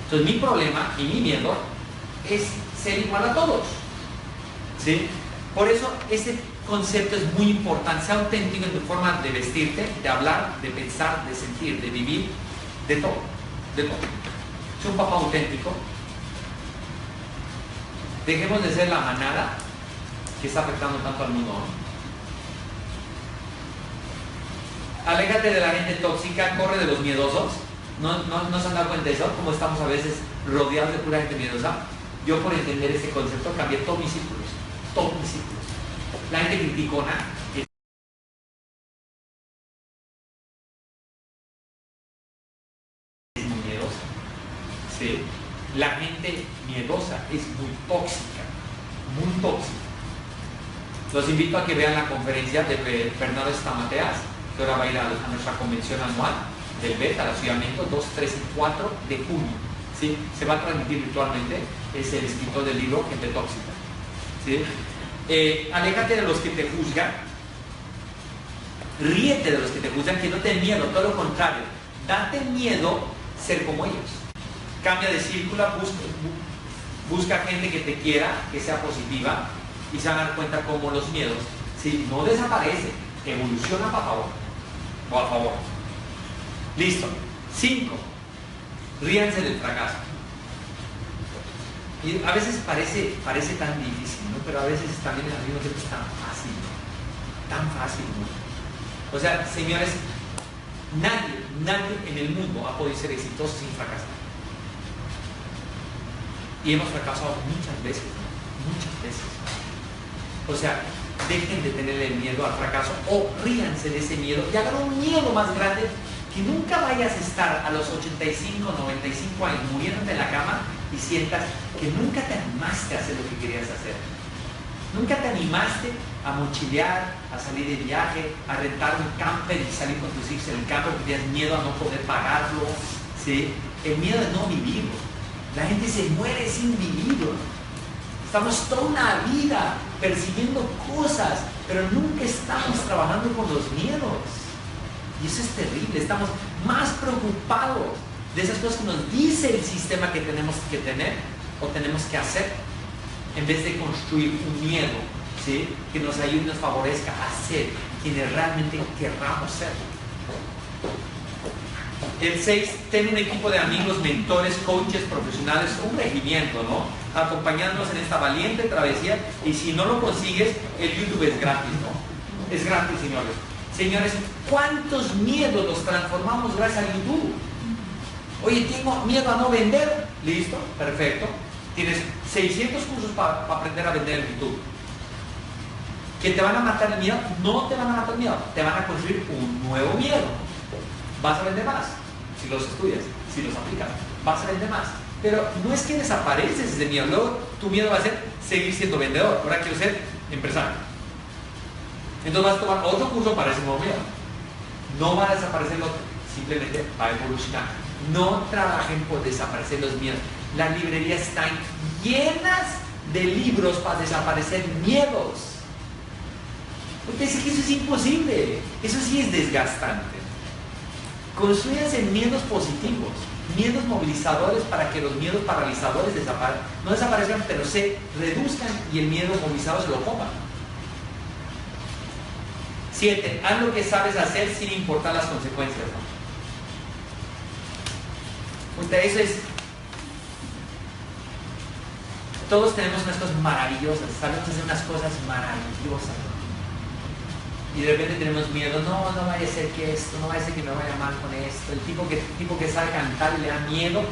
Entonces mi problema y mi miedo es ser igual a todos, ¿sí? Por eso ese concepto es muy importante. Sea auténtico en tu forma de vestirte, de hablar, de pensar, de sentir, de vivir, de todo, de todo. Sé un papá auténtico. Dejemos de ser la manada que está afectando tanto al mundo, ¿no? Aléjate de la gente tóxica, corre de los miedosos. ¿No se han dado cuenta de eso? Como estamos a veces rodeados de pura gente miedosa. Yo, por entender ese concepto, cambié todos mis círculos. Todos mis círculos. La gente criticona es muy miedosa. ¿Sí? La gente miedosa es muy tóxica. Muy tóxica. Los invito a que vean la conferencia de Bernardo Estamateas, que ahora va a ir a nuestra convención anual del BET, a la Ciudad de México, 2, 3 y 4 de junio. ¿Sí? Se va a transmitir virtualmente. Es el escritor del libro Gente Tóxica. ¿Sí? Aléjate de los que te juzgan, ríete de los que te juzgan, que no te den miedo, todo lo contrario, date miedo ser como ellos. Cambia de círculo, busca gente que te quiera, que sea positiva, y se van a dar cuenta cómo los miedos, si no desaparecen, evoluciona para favor o a favor. Listo. 5. Ríanse del fracaso. Y a veces parece tan difícil, ¿no? Pero a veces también al mismo tiempo es tan fácil, ¿no? Tan fácil, ¿no? O sea, señores, nadie en el mundo ha podido ser exitoso sin fracasar. Y hemos fracasado muchas veces, ¿no? Muchas veces. O sea, dejen de tenerle miedo al fracaso o ríanse de ese miedo y hagan un miedo más grande, que nunca vayas a estar a los 85, 95 años muriéndote en la cama y sientas que nunca te animaste a hacer lo que querías hacer. Nunca te animaste a mochilear, a salir de viaje, a rentar un camper y salir con tus hijos en el camper porque tenías miedo a no poder pagarlo, ¿sí? El miedo de no vivir. La gente se muere sin vivir. Estamos toda una vida persiguiendo cosas, pero nunca estamos trabajando con los miedos. Y eso es terrible. Estamos más preocupados de esas cosas que nos dice el sistema que tenemos que tener o tenemos que hacer, en vez de construir un miedo, ¿sí? Que nos ayude y nos favorezca a ser quienes realmente querramos ser. El 6, ten un equipo de amigos, mentores, coaches, profesionales, un regimiento, ¿no? Acompañándonos en esta valiente travesía. Y si no lo consigues, el YouTube es gratis, ¿no? Es gratis, señores. Señores, ¿cuántos miedos los transformamos gracias a YouTube? Oye, tengo miedo a no vender. Listo, perfecto. Tienes 600 cursos para aprender a vender en YouTube. ¿Que te van a matar el miedo? No te van a matar el miedo. Te van a construir un nuevo miedo. Vas a vender más si los estudias, si los aplicas. Vas a vender más. Pero no es que desapareces ese miedo. Luego tu miedo va a ser seguir siendo vendedor. Ahora quiero ser empresario. Entonces vas a tomar otro curso para ese nuevo miedo. No va a desaparecer el otro. Simplemente va a evolucionar. No trabajen por desaparecer los miedos. Las librerías están llenas de libros para desaparecer miedos. Usted dice que eso es imposible. Eso sí es desgastante. Construyanse en miedos positivos. miedos movilizadores para que los miedos paralizadores no desaparezcan, pero se reduzcan y el miedo movilizador se lo coman. 7. Haz lo que sabes hacer sin importar las consecuencias. Eso es. Todos tenemos unas cosas maravillosas, sabemos hacer unas cosas maravillosas. Y de repente tenemos miedo, no vaya a ser que esto, no vaya a ser que me vaya mal con esto. El tipo que sabe cantar y le da miedo,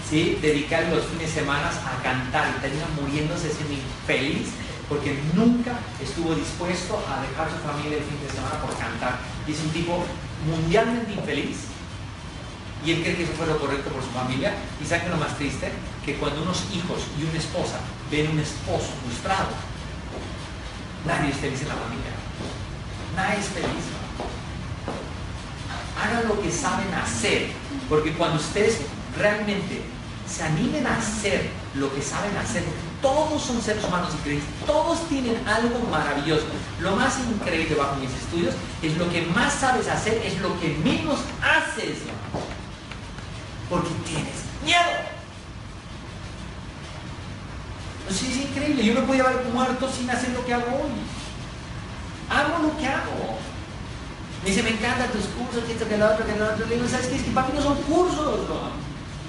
¿sí?, dedicar los fines de semana a cantar y termina muriéndose siendo infeliz porque nunca estuvo dispuesto a dejar su familia el fin de semana por cantar. Y es un tipo mundialmente infeliz. Y él cree que eso fue lo correcto por su familia. Y sabe que lo más triste, que cuando unos hijos y una esposa ven un esposo frustrado, nadie es feliz en la familia. Nadie es feliz. Hagan lo que saben hacer, porque cuando ustedes realmente se animen a hacer lo que saben hacer, todos son seres humanos increíbles, todos tienen algo maravilloso. Lo más increíble bajo mis estudios es lo que más sabes hacer, es lo que menos haces, porque tienes miedo. Pues sí, es increíble. Yo me podía haber muerto sin hacer lo que hago hoy. Hago lo que hago. Me dice, me encantan tus cursos, que esto, que lo otro, que lo otro. Le digo, ¿sabes qué? Es que para mí no son cursos, ¿no?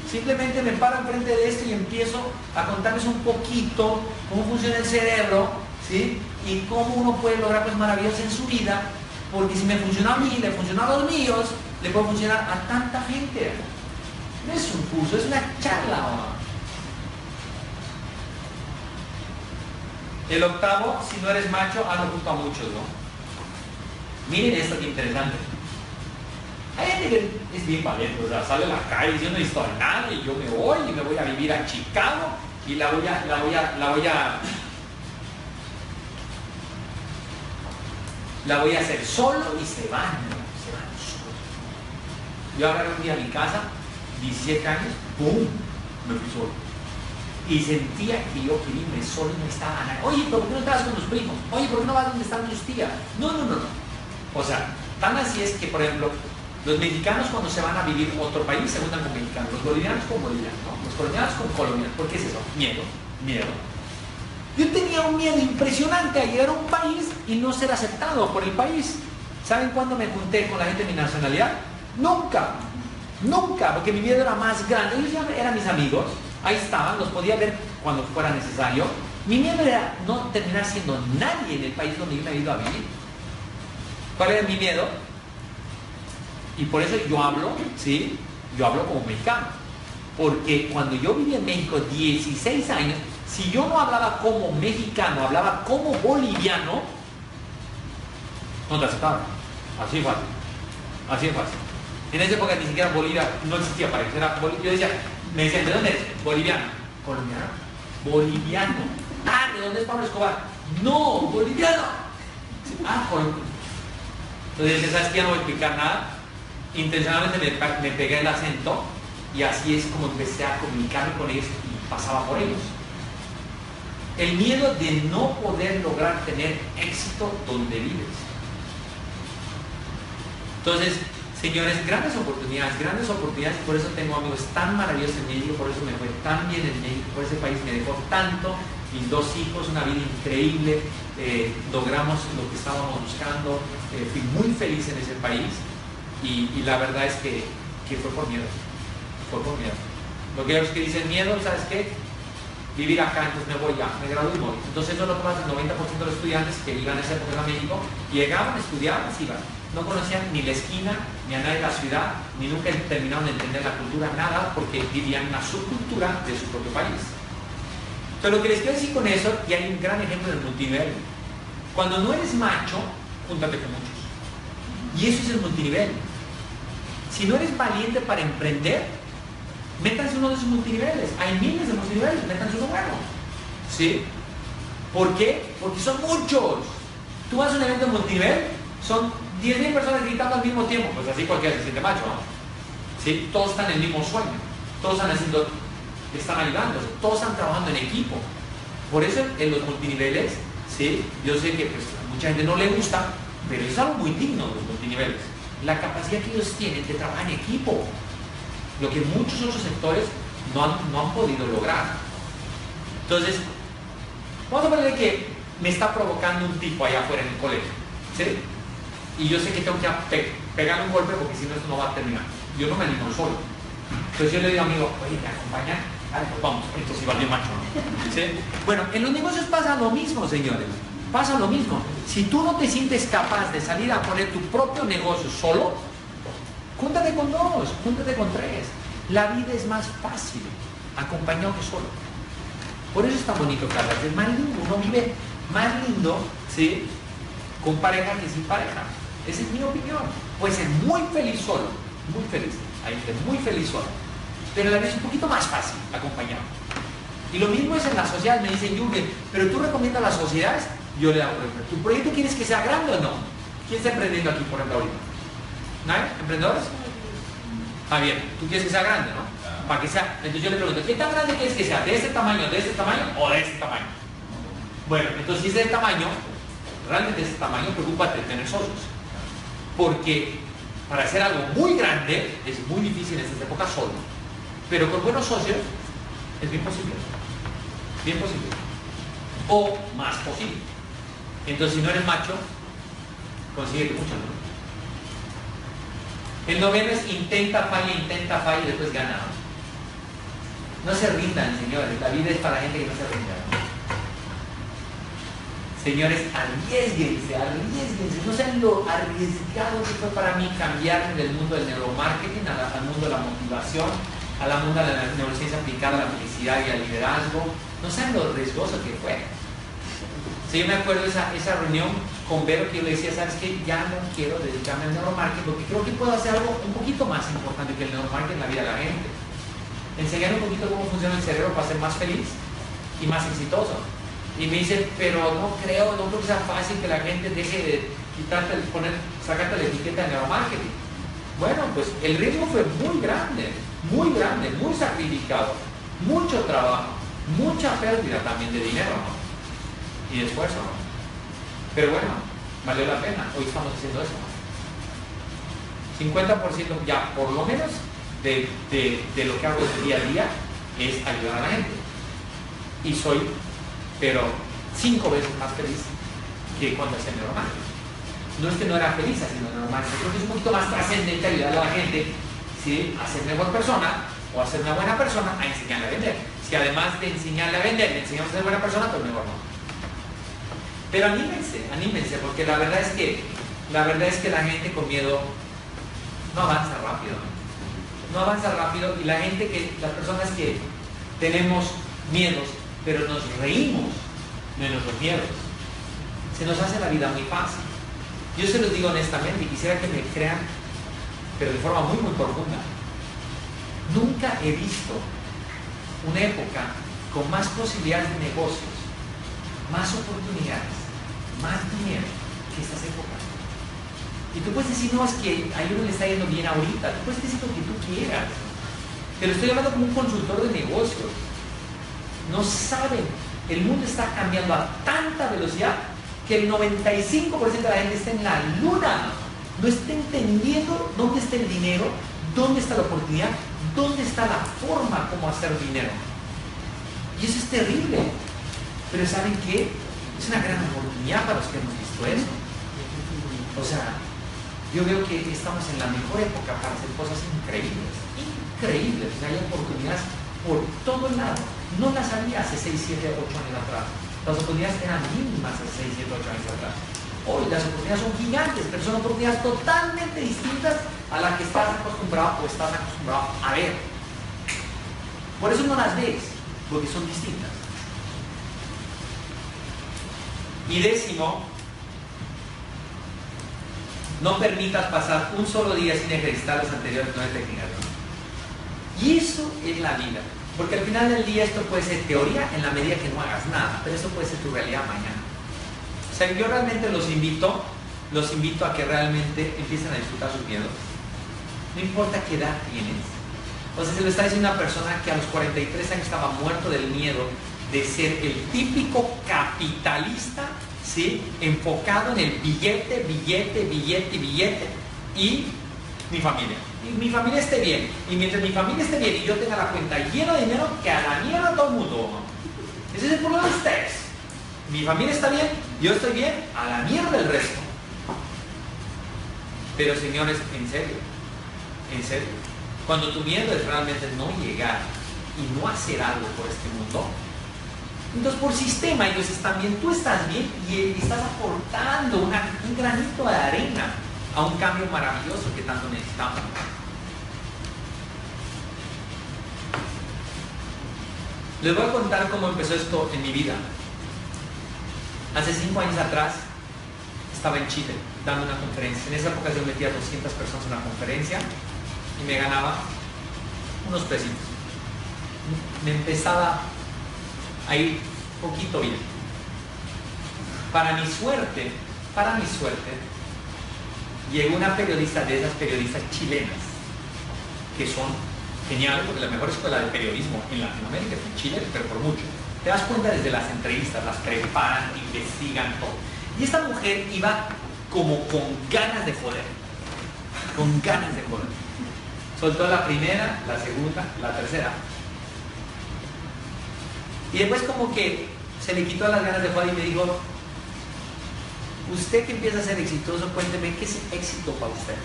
Simplemente me paro enfrente de esto y empiezo a contarles un poquito cómo funciona el cerebro, ¿sí?, y cómo uno puede lograr cosas maravillosas en su vida, porque si me funcionó a mí, le funcionó a los míos, le puede funcionar a tanta gente. No es un curso, es una charla, ¿no? El octavo, si no eres macho, hazlo junto a muchos, ¿no? Miren esto que interesante. Hay gente que es bien valiente, o sea, sale a la calle y yo no necesito a nadie, yo me voy y me voy a vivir a Chicago y la voy a hacer solo y se van solos. Yo agarré un día a mi casa, 17 años, ¡pum!, me fui solo. Y sentía que yo quería irme solo y no estaba nadie. Oye, ¿por qué no estabas con tus primos? Oye, ¿por qué no vas donde están tus tías? No. O sea, tan así es que, por ejemplo, los mexicanos cuando se van a vivir a otro país se juntan con mexicanos, los bolivianos con bolivianos, ¿no? Los colombianos con colombianos. ¿Por qué es eso? Miedo. Yo tenía un miedo impresionante a llegar a un país y no ser aceptado por el país. ¿Saben cuándo me junté con la gente de mi nacionalidad? Nunca, porque mi miedo era más grande. Ellos ya eran mis amigos, ahí estaban, los podía ver cuando fuera necesario. Mi miedo era no terminar siendo nadie en el país donde yo me había ido a vivir. ¿Cuál era mi miedo? Y por eso yo hablo, ¿sí?, yo hablo como mexicano. Porque cuando yo viví en México 16 años, si yo no hablaba como mexicano, hablaba como boliviano, no te aceptaban. Así es fácil. En esa época ni siquiera Bolivia no existía para que era Bolivia. Yo decía, me decían, ¿de dónde eres? Boliviano. ¿Colombiano? Boliviano. Ah, ¿de dónde es Pablo Escobar? No, boliviano. Ah, colombiano. Entonces, ¿sabes qué? Ya no voy a explicar nada. Intencionalmente me pegué el acento y así es como empecé a comunicarme con ellos y pasaba por ellos. El miedo de no poder lograr tener éxito donde vives. Entonces, señores, grandes oportunidades, por eso tengo amigos tan maravillosos en México, por eso me fue tan bien en México, por ese país me dejó tanto, mis 2 hijos, una vida increíble, logramos lo que estábamos buscando, fui muy feliz en ese país y la verdad es que fue por miedo, Lo que ellos que dicen miedo, ¿sabes qué? Vivir acá, entonces me voy ya, me gradúo y voy. Entonces eso es lo que pasa, el 90% de los estudiantes que iban a esa época a México, llegaban, estudiaban, se iban. No conocían ni la esquina, ni a nadie de la ciudad, ni nunca terminaron de entender la cultura, nada, porque vivían una subcultura de su propio país. Pero lo que les quiero decir con eso, y hay un gran ejemplo del multinivel. Cuando no eres macho, júntate con muchos. Y eso es el multinivel. Si no eres valiente para emprender, métanse uno de esos multiniveles. Hay miles de multiniveles, métanse uno bueno. ¿Sí? ¿Por qué? Porque son muchos. Tú vas a un evento multinivel, son 10.000 personas gritando al mismo tiempo. Pues así cualquiera se siente macho, ¿no? ¿Sí? Todos están en el mismo sueño. Todos están ayudando, todos están trabajando en equipo. Por eso en los multiniveles, ¿sí?, yo sé que pues, a mucha gente no le gusta, pero es algo muy digno los multiniveles. La capacidad que ellos tienen de trabajar en equipo. lo que muchos otros sectores no han podido lograr. Entonces, vamos a ponerle que me está provocando un tipo allá afuera en el colegio, ¿sí? Y yo sé que tengo que pegarle un golpe porque si no esto no va a terminar. Yo no me animo solo. Entonces yo le digo a mi amigo, oye, ¿me acompañan? Vale, pues vamos, entonces va bien macho, ¿no? ¿Sí? Bueno, en los negocios pasa lo mismo, señores. Pasa lo mismo. Si tú no te sientes capaz de salir a poner tu propio negocio solo, júntate con 2, júntate con 3. La vida es más fácil acompañado que solo. Por eso es tan bonito, Carlos. Es más lindo, uno vive más lindo, ¿sí?, con pareja que sin pareja. Esa es mi opinión. Puede ser muy feliz solo, muy feliz. Hay gente muy feliz solo. Pero la vida es un poquito más fácil acompañado. Y lo mismo es en la sociedad. Me dicen, Jürgen, pero tú recomiendas las sociedades. Yo le hago, ¿tu proyecto quieres que sea grande o no? ¿Quién está emprendiendo aquí, por ejemplo, ahorita? ¿Nadie? ¿Emprendedores? Ah, bien, tú quieres que sea grande, ¿no? Para que sea. Entonces yo le pregunto, ¿qué tan grande quieres que sea? ¿De este tamaño o de este tamaño? Bueno, entonces si es de este tamaño, realmente de este tamaño, preocúpate de tener socios. Porque para hacer algo muy grande es muy difícil en estas épocas solo. Pero con buenos socios es bien posible. Bien posible. O más posible. Entonces si no eres macho, consíguete mucho, ¿no? El noveno es intenta, falla y después gana. No se rindan, señores. La vida es para gente que no se rinda. Señores, arriesguense. No sean lo arriesgado que fue para mí cambiarme del mundo del neuromarketing al mundo de la motivación, al mundo de la neurociencia aplicada a la felicidad y al liderazgo. No sean lo riesgoso que fue. Sí, yo me acuerdo de esa reunión con Vero, que yo le decía, ¿sabes qué? Ya no quiero dedicarme al neuromarketing porque creo que puedo hacer algo un poquito más importante que el neuromarketing en la vida de la gente. Enseñar un poquito cómo funciona el cerebro para ser más feliz y más exitoso. Y me dice, pero no creo que sea fácil que la gente deje de sacarte la etiqueta de neuromarketing. Bueno, pues el riesgo fue muy grande, muy sacrificado, mucho trabajo, mucha pérdida también de dinero, ¿no? Y de esfuerzo, ¿no? Pero bueno, valió la pena. Hoy estamos haciendo eso, ¿no? 50% ya, por lo menos, de lo que hago día a día es ayudar a la gente. Y soy, pero 5 veces más feliz que cuando hacía neuromarketing. No es que no era feliz haciendo neuromarketing, creo que es un poquito más trascendente ayudar a la gente, ¿sí?, a ser mejor persona o a ser una buena persona, a enseñarle a vender. Si además de enseñarle a vender, le enseñamos a ser buena persona, pues mejor no. Pero anímense, porque la verdad es que la gente con miedo no avanza rápido, y las personas que tenemos miedos, pero nos reímos de nuestros miedos, se nos hace la vida muy fácil. Yo se los digo honestamente, y quisiera que me crean, pero de forma muy profunda. Nunca he visto una época con más posibilidades de negocios, más oportunidades, más dinero que estas épocas. Y tú puedes decir, no, es que a uno le está yendo bien ahorita. Tú puedes decir lo que tú quieras. Te lo estoy hablando como un consultor de negocios. No saben, el mundo está cambiando a tanta velocidad que el 95% de la gente está en la luna. No está entendiendo dónde está el dinero, dónde está la oportunidad, dónde está la forma como hacer dinero. Y eso es terrible. Pero ¿saben qué? Es una gran oportunidad para los que hemos visto eso. O sea, yo veo que estamos en la mejor época para hacer cosas increíbles. Increíbles. O sea, hay oportunidades por todo lado. No las había hace 6, 7, 8 años atrás. Las oportunidades eran mínimas hace 6, 7, 8 años atrás. Hoy las oportunidades son gigantes, pero son oportunidades totalmente distintas a las que estás acostumbrado a ver. Por eso no las ves, porque son distintas. Y 10º, no permitas pasar un solo día sin ejercitar las anteriores 9 técnicas. Y eso es la vida. Porque al final del día esto puede ser teoría en la medida que no hagas nada, pero eso puede ser tu realidad mañana. O sea, yo realmente los invito a que realmente empiecen a disfrutar sus miedos. No importa qué edad tienes. O sea, se lo está diciendo una persona que a los 43 años estaba muerto del miedo de ser el típico capitalista, ¿sí?, enfocado en el billete, y mi familia. Y mi familia esté bien. Y mientras mi familia esté bien y yo tenga la cuenta llena de dinero, que a la mierda todo el mundo. Ese es el problema de ustedes. Mi familia está bien, yo estoy bien, a la mierda el resto. Pero señores, en serio, cuando tu miedo es realmente no llegar y no hacer algo por este mundo, entonces por sistema ellos están bien, tú estás bien y estás aportando un granito de arena a un cambio maravilloso que tanto necesitamos. Les voy a contar cómo empezó esto en mi vida. Hace 5 años atrás estaba en Chile dando una conferencia. En esa época yo metía 200 personas en una conferencia y me ganaba unos pesitos. Me empezaba a ir poquito bien. Para mi suerte, llegó una periodista de esas periodistas chilenas, que son geniales, porque la mejor escuela de periodismo en Latinoamérica es en Chile, pero por mucho. Te das cuenta desde las entrevistas, las preparan, investigan todo. Y esta mujer iba como con ganas de joder. Con ganas de joder. Soltó la primera, la segunda, la tercera. Y después como que se le quitó las ganas de joder y me dijo, usted que empieza a ser exitoso, cuénteme, ¿qué es éxito para usted?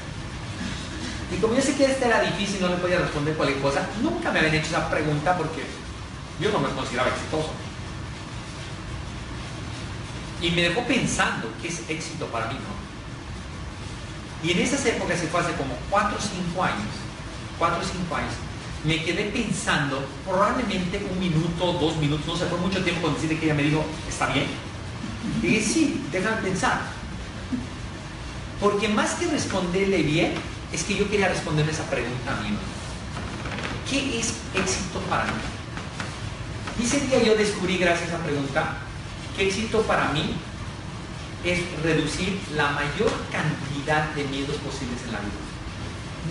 Y como yo sé que esta era difícil, no le podía responder cualquier cosa, nunca me habían hecho esa pregunta porque yo no me consideraba exitoso. Y me dejó pensando, ¿qué es éxito para mí, no? Y en esas épocas, se fue hace como 4 o 5 años, me quedé pensando, probablemente 1 minuto, 2 minutos, no sé, fue mucho tiempo cuando decirle que ella me dijo, ¿está bien? Y dije, sí, déjame pensar. Porque más que responderle bien, es que yo quería responderle esa pregunta a mí. ¿Qué es éxito para mí? Y ese día yo descubrí, gracias a esa pregunta, que éxito para mí es reducir la mayor cantidad de miedos posibles en la vida.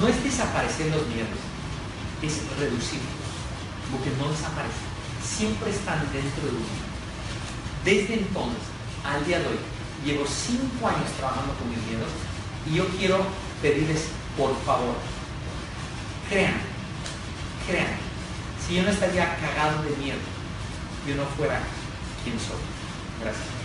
No es desaparecer los miedos, es reducirlos, porque no desaparecen, siempre están dentro de uno. Desde entonces, al día de hoy, llevo 5 años trabajando con mis miedos y yo quiero pedirles, por favor, créanme, si yo no estaría cagado de miedo, yo no fuera quien soy. Gracias.